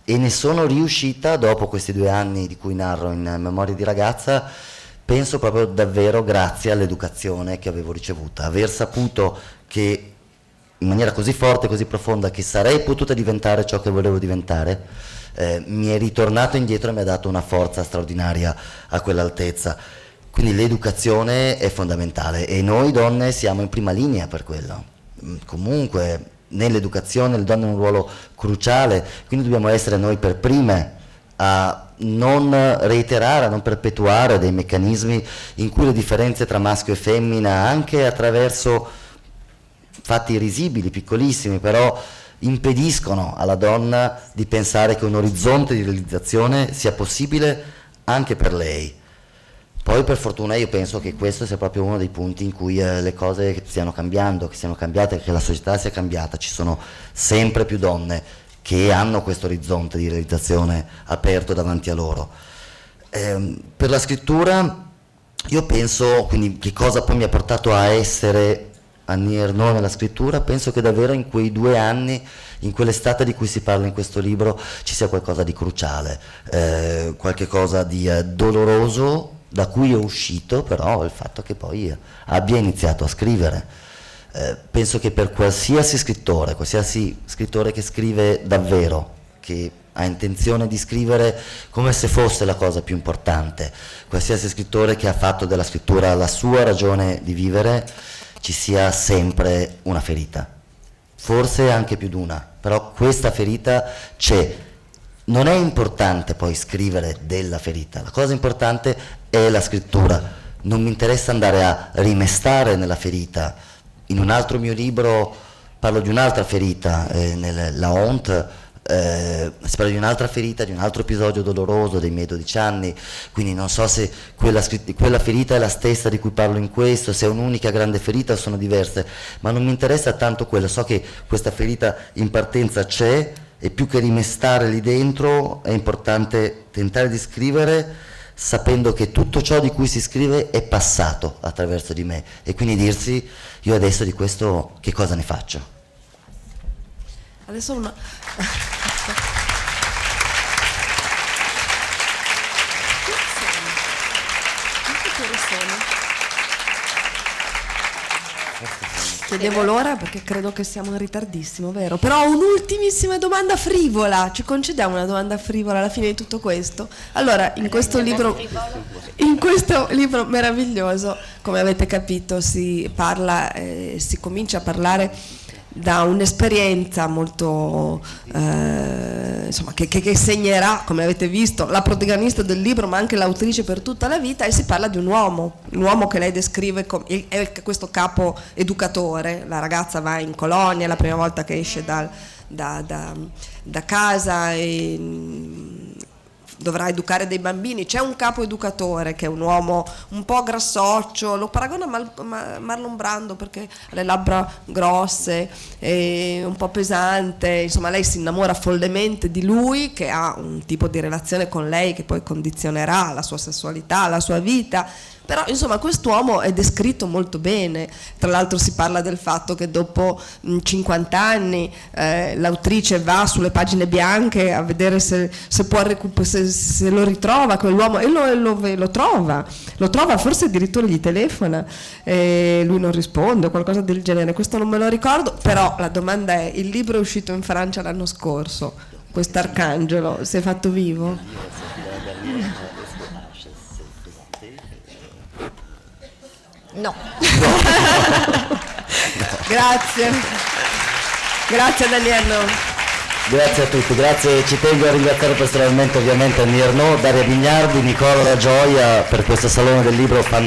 e ne sono riuscita dopo questi 2 anni di cui narro in Memorie di ragazza penso proprio davvero grazie all'educazione che avevo ricevuta, aver saputo che in maniera così forte, così profonda, che sarei potuta diventare ciò che volevo diventare, mi è ritornato indietro e mi ha dato una forza straordinaria a quell'altezza. Quindi l'educazione è fondamentale e noi donne siamo in prima linea per quello. Comunque nell'educazione le donne hanno un ruolo cruciale, quindi dobbiamo essere noi per prime a non reiterare, a non perpetuare dei meccanismi in cui le differenze tra maschio e femmina, anche attraverso fatti risibili, piccolissimi, però impediscono alla donna di pensare che un orizzonte di realizzazione sia possibile anche per lei. Poi per fortuna io penso che questo sia proprio uno dei punti in cui le cose stiano cambiando, che siano cambiate, che la società sia cambiata, ci sono sempre più donne che hanno questo orizzonte di realizzazione aperto davanti a loro. Per la scrittura io penso, quindi che cosa poi mi ha portato a essere Annie Ernaux nella scrittura, penso che davvero in quei 2 anni, in quell'estate di cui si parla in questo libro, ci sia qualcosa di cruciale, qualche cosa di doloroso, da cui è uscito però il fatto che poi abbia iniziato a scrivere. Penso che per qualsiasi scrittore che scrive davvero, che ha intenzione di scrivere come se fosse la cosa più importante, qualsiasi scrittore che ha fatto della scrittura la sua ragione di vivere, ci sia sempre una ferita, forse anche più di una, però questa ferita c'è. Non è importante poi scrivere della ferita, la cosa importante è la scrittura. Non mi interessa andare a rimestare nella ferita. In un altro mio libro parlo di un'altra ferita, La Honte, si parla di un'altra ferita, di un altro episodio doloroso dei miei 12 anni, quindi non so se quella ferita è la stessa di cui parlo in questo, se è un'unica grande ferita o sono diverse, ma non mi interessa tanto quello, so che questa ferita in partenza c'è, e più che rimestare lì dentro è importante tentare di scrivere sapendo che tutto ciò di cui si scrive è passato attraverso di me e quindi dirsi io adesso di questo che cosa ne faccio. Adesso una... Chiedevo l'ora perché credo che siamo in ritardissimo, vero? Però ho un'ultimissima domanda frivola. Ci concediamo una domanda frivola alla fine di tutto questo? Allora, in questo libro meraviglioso, come avete capito, si comincia a parlare da un'esperienza molto insomma che segnerà, come avete visto, la protagonista del libro ma anche l'autrice per tutta la vita, e si parla di un uomo che lei descrive come questo capo educatore. La ragazza va in colonia la prima volta che esce da casa e dovrà educare dei bambini. C'è un capo educatore che è un uomo un po' grassoccio, lo paragona a Marlon Brando perché ha le labbra grosse e un po' pesante, insomma lei si innamora follemente di lui, che ha un tipo di relazione con lei che poi condizionerà la sua sessualità, la sua vita. Però insomma quest'uomo è descritto molto bene, tra l'altro si parla del fatto che dopo 50 anni l'autrice va sulle pagine bianche a vedere se lo ritrova quell'uomo, e lo trova, forse addirittura gli telefona e lui non risponde o qualcosa del genere, questo non me lo ricordo, però la domanda è: il libro è uscito in Francia l'anno scorso, quest'arcangelo si è fatto vivo? No. Grazie Annie Ernaux. Grazie a tutti, grazie, ci tengo a ringraziare personalmente ovviamente Annie Ernaux, Daria Bignardi, Nicola La Gioia per questo salone del libro fantastico.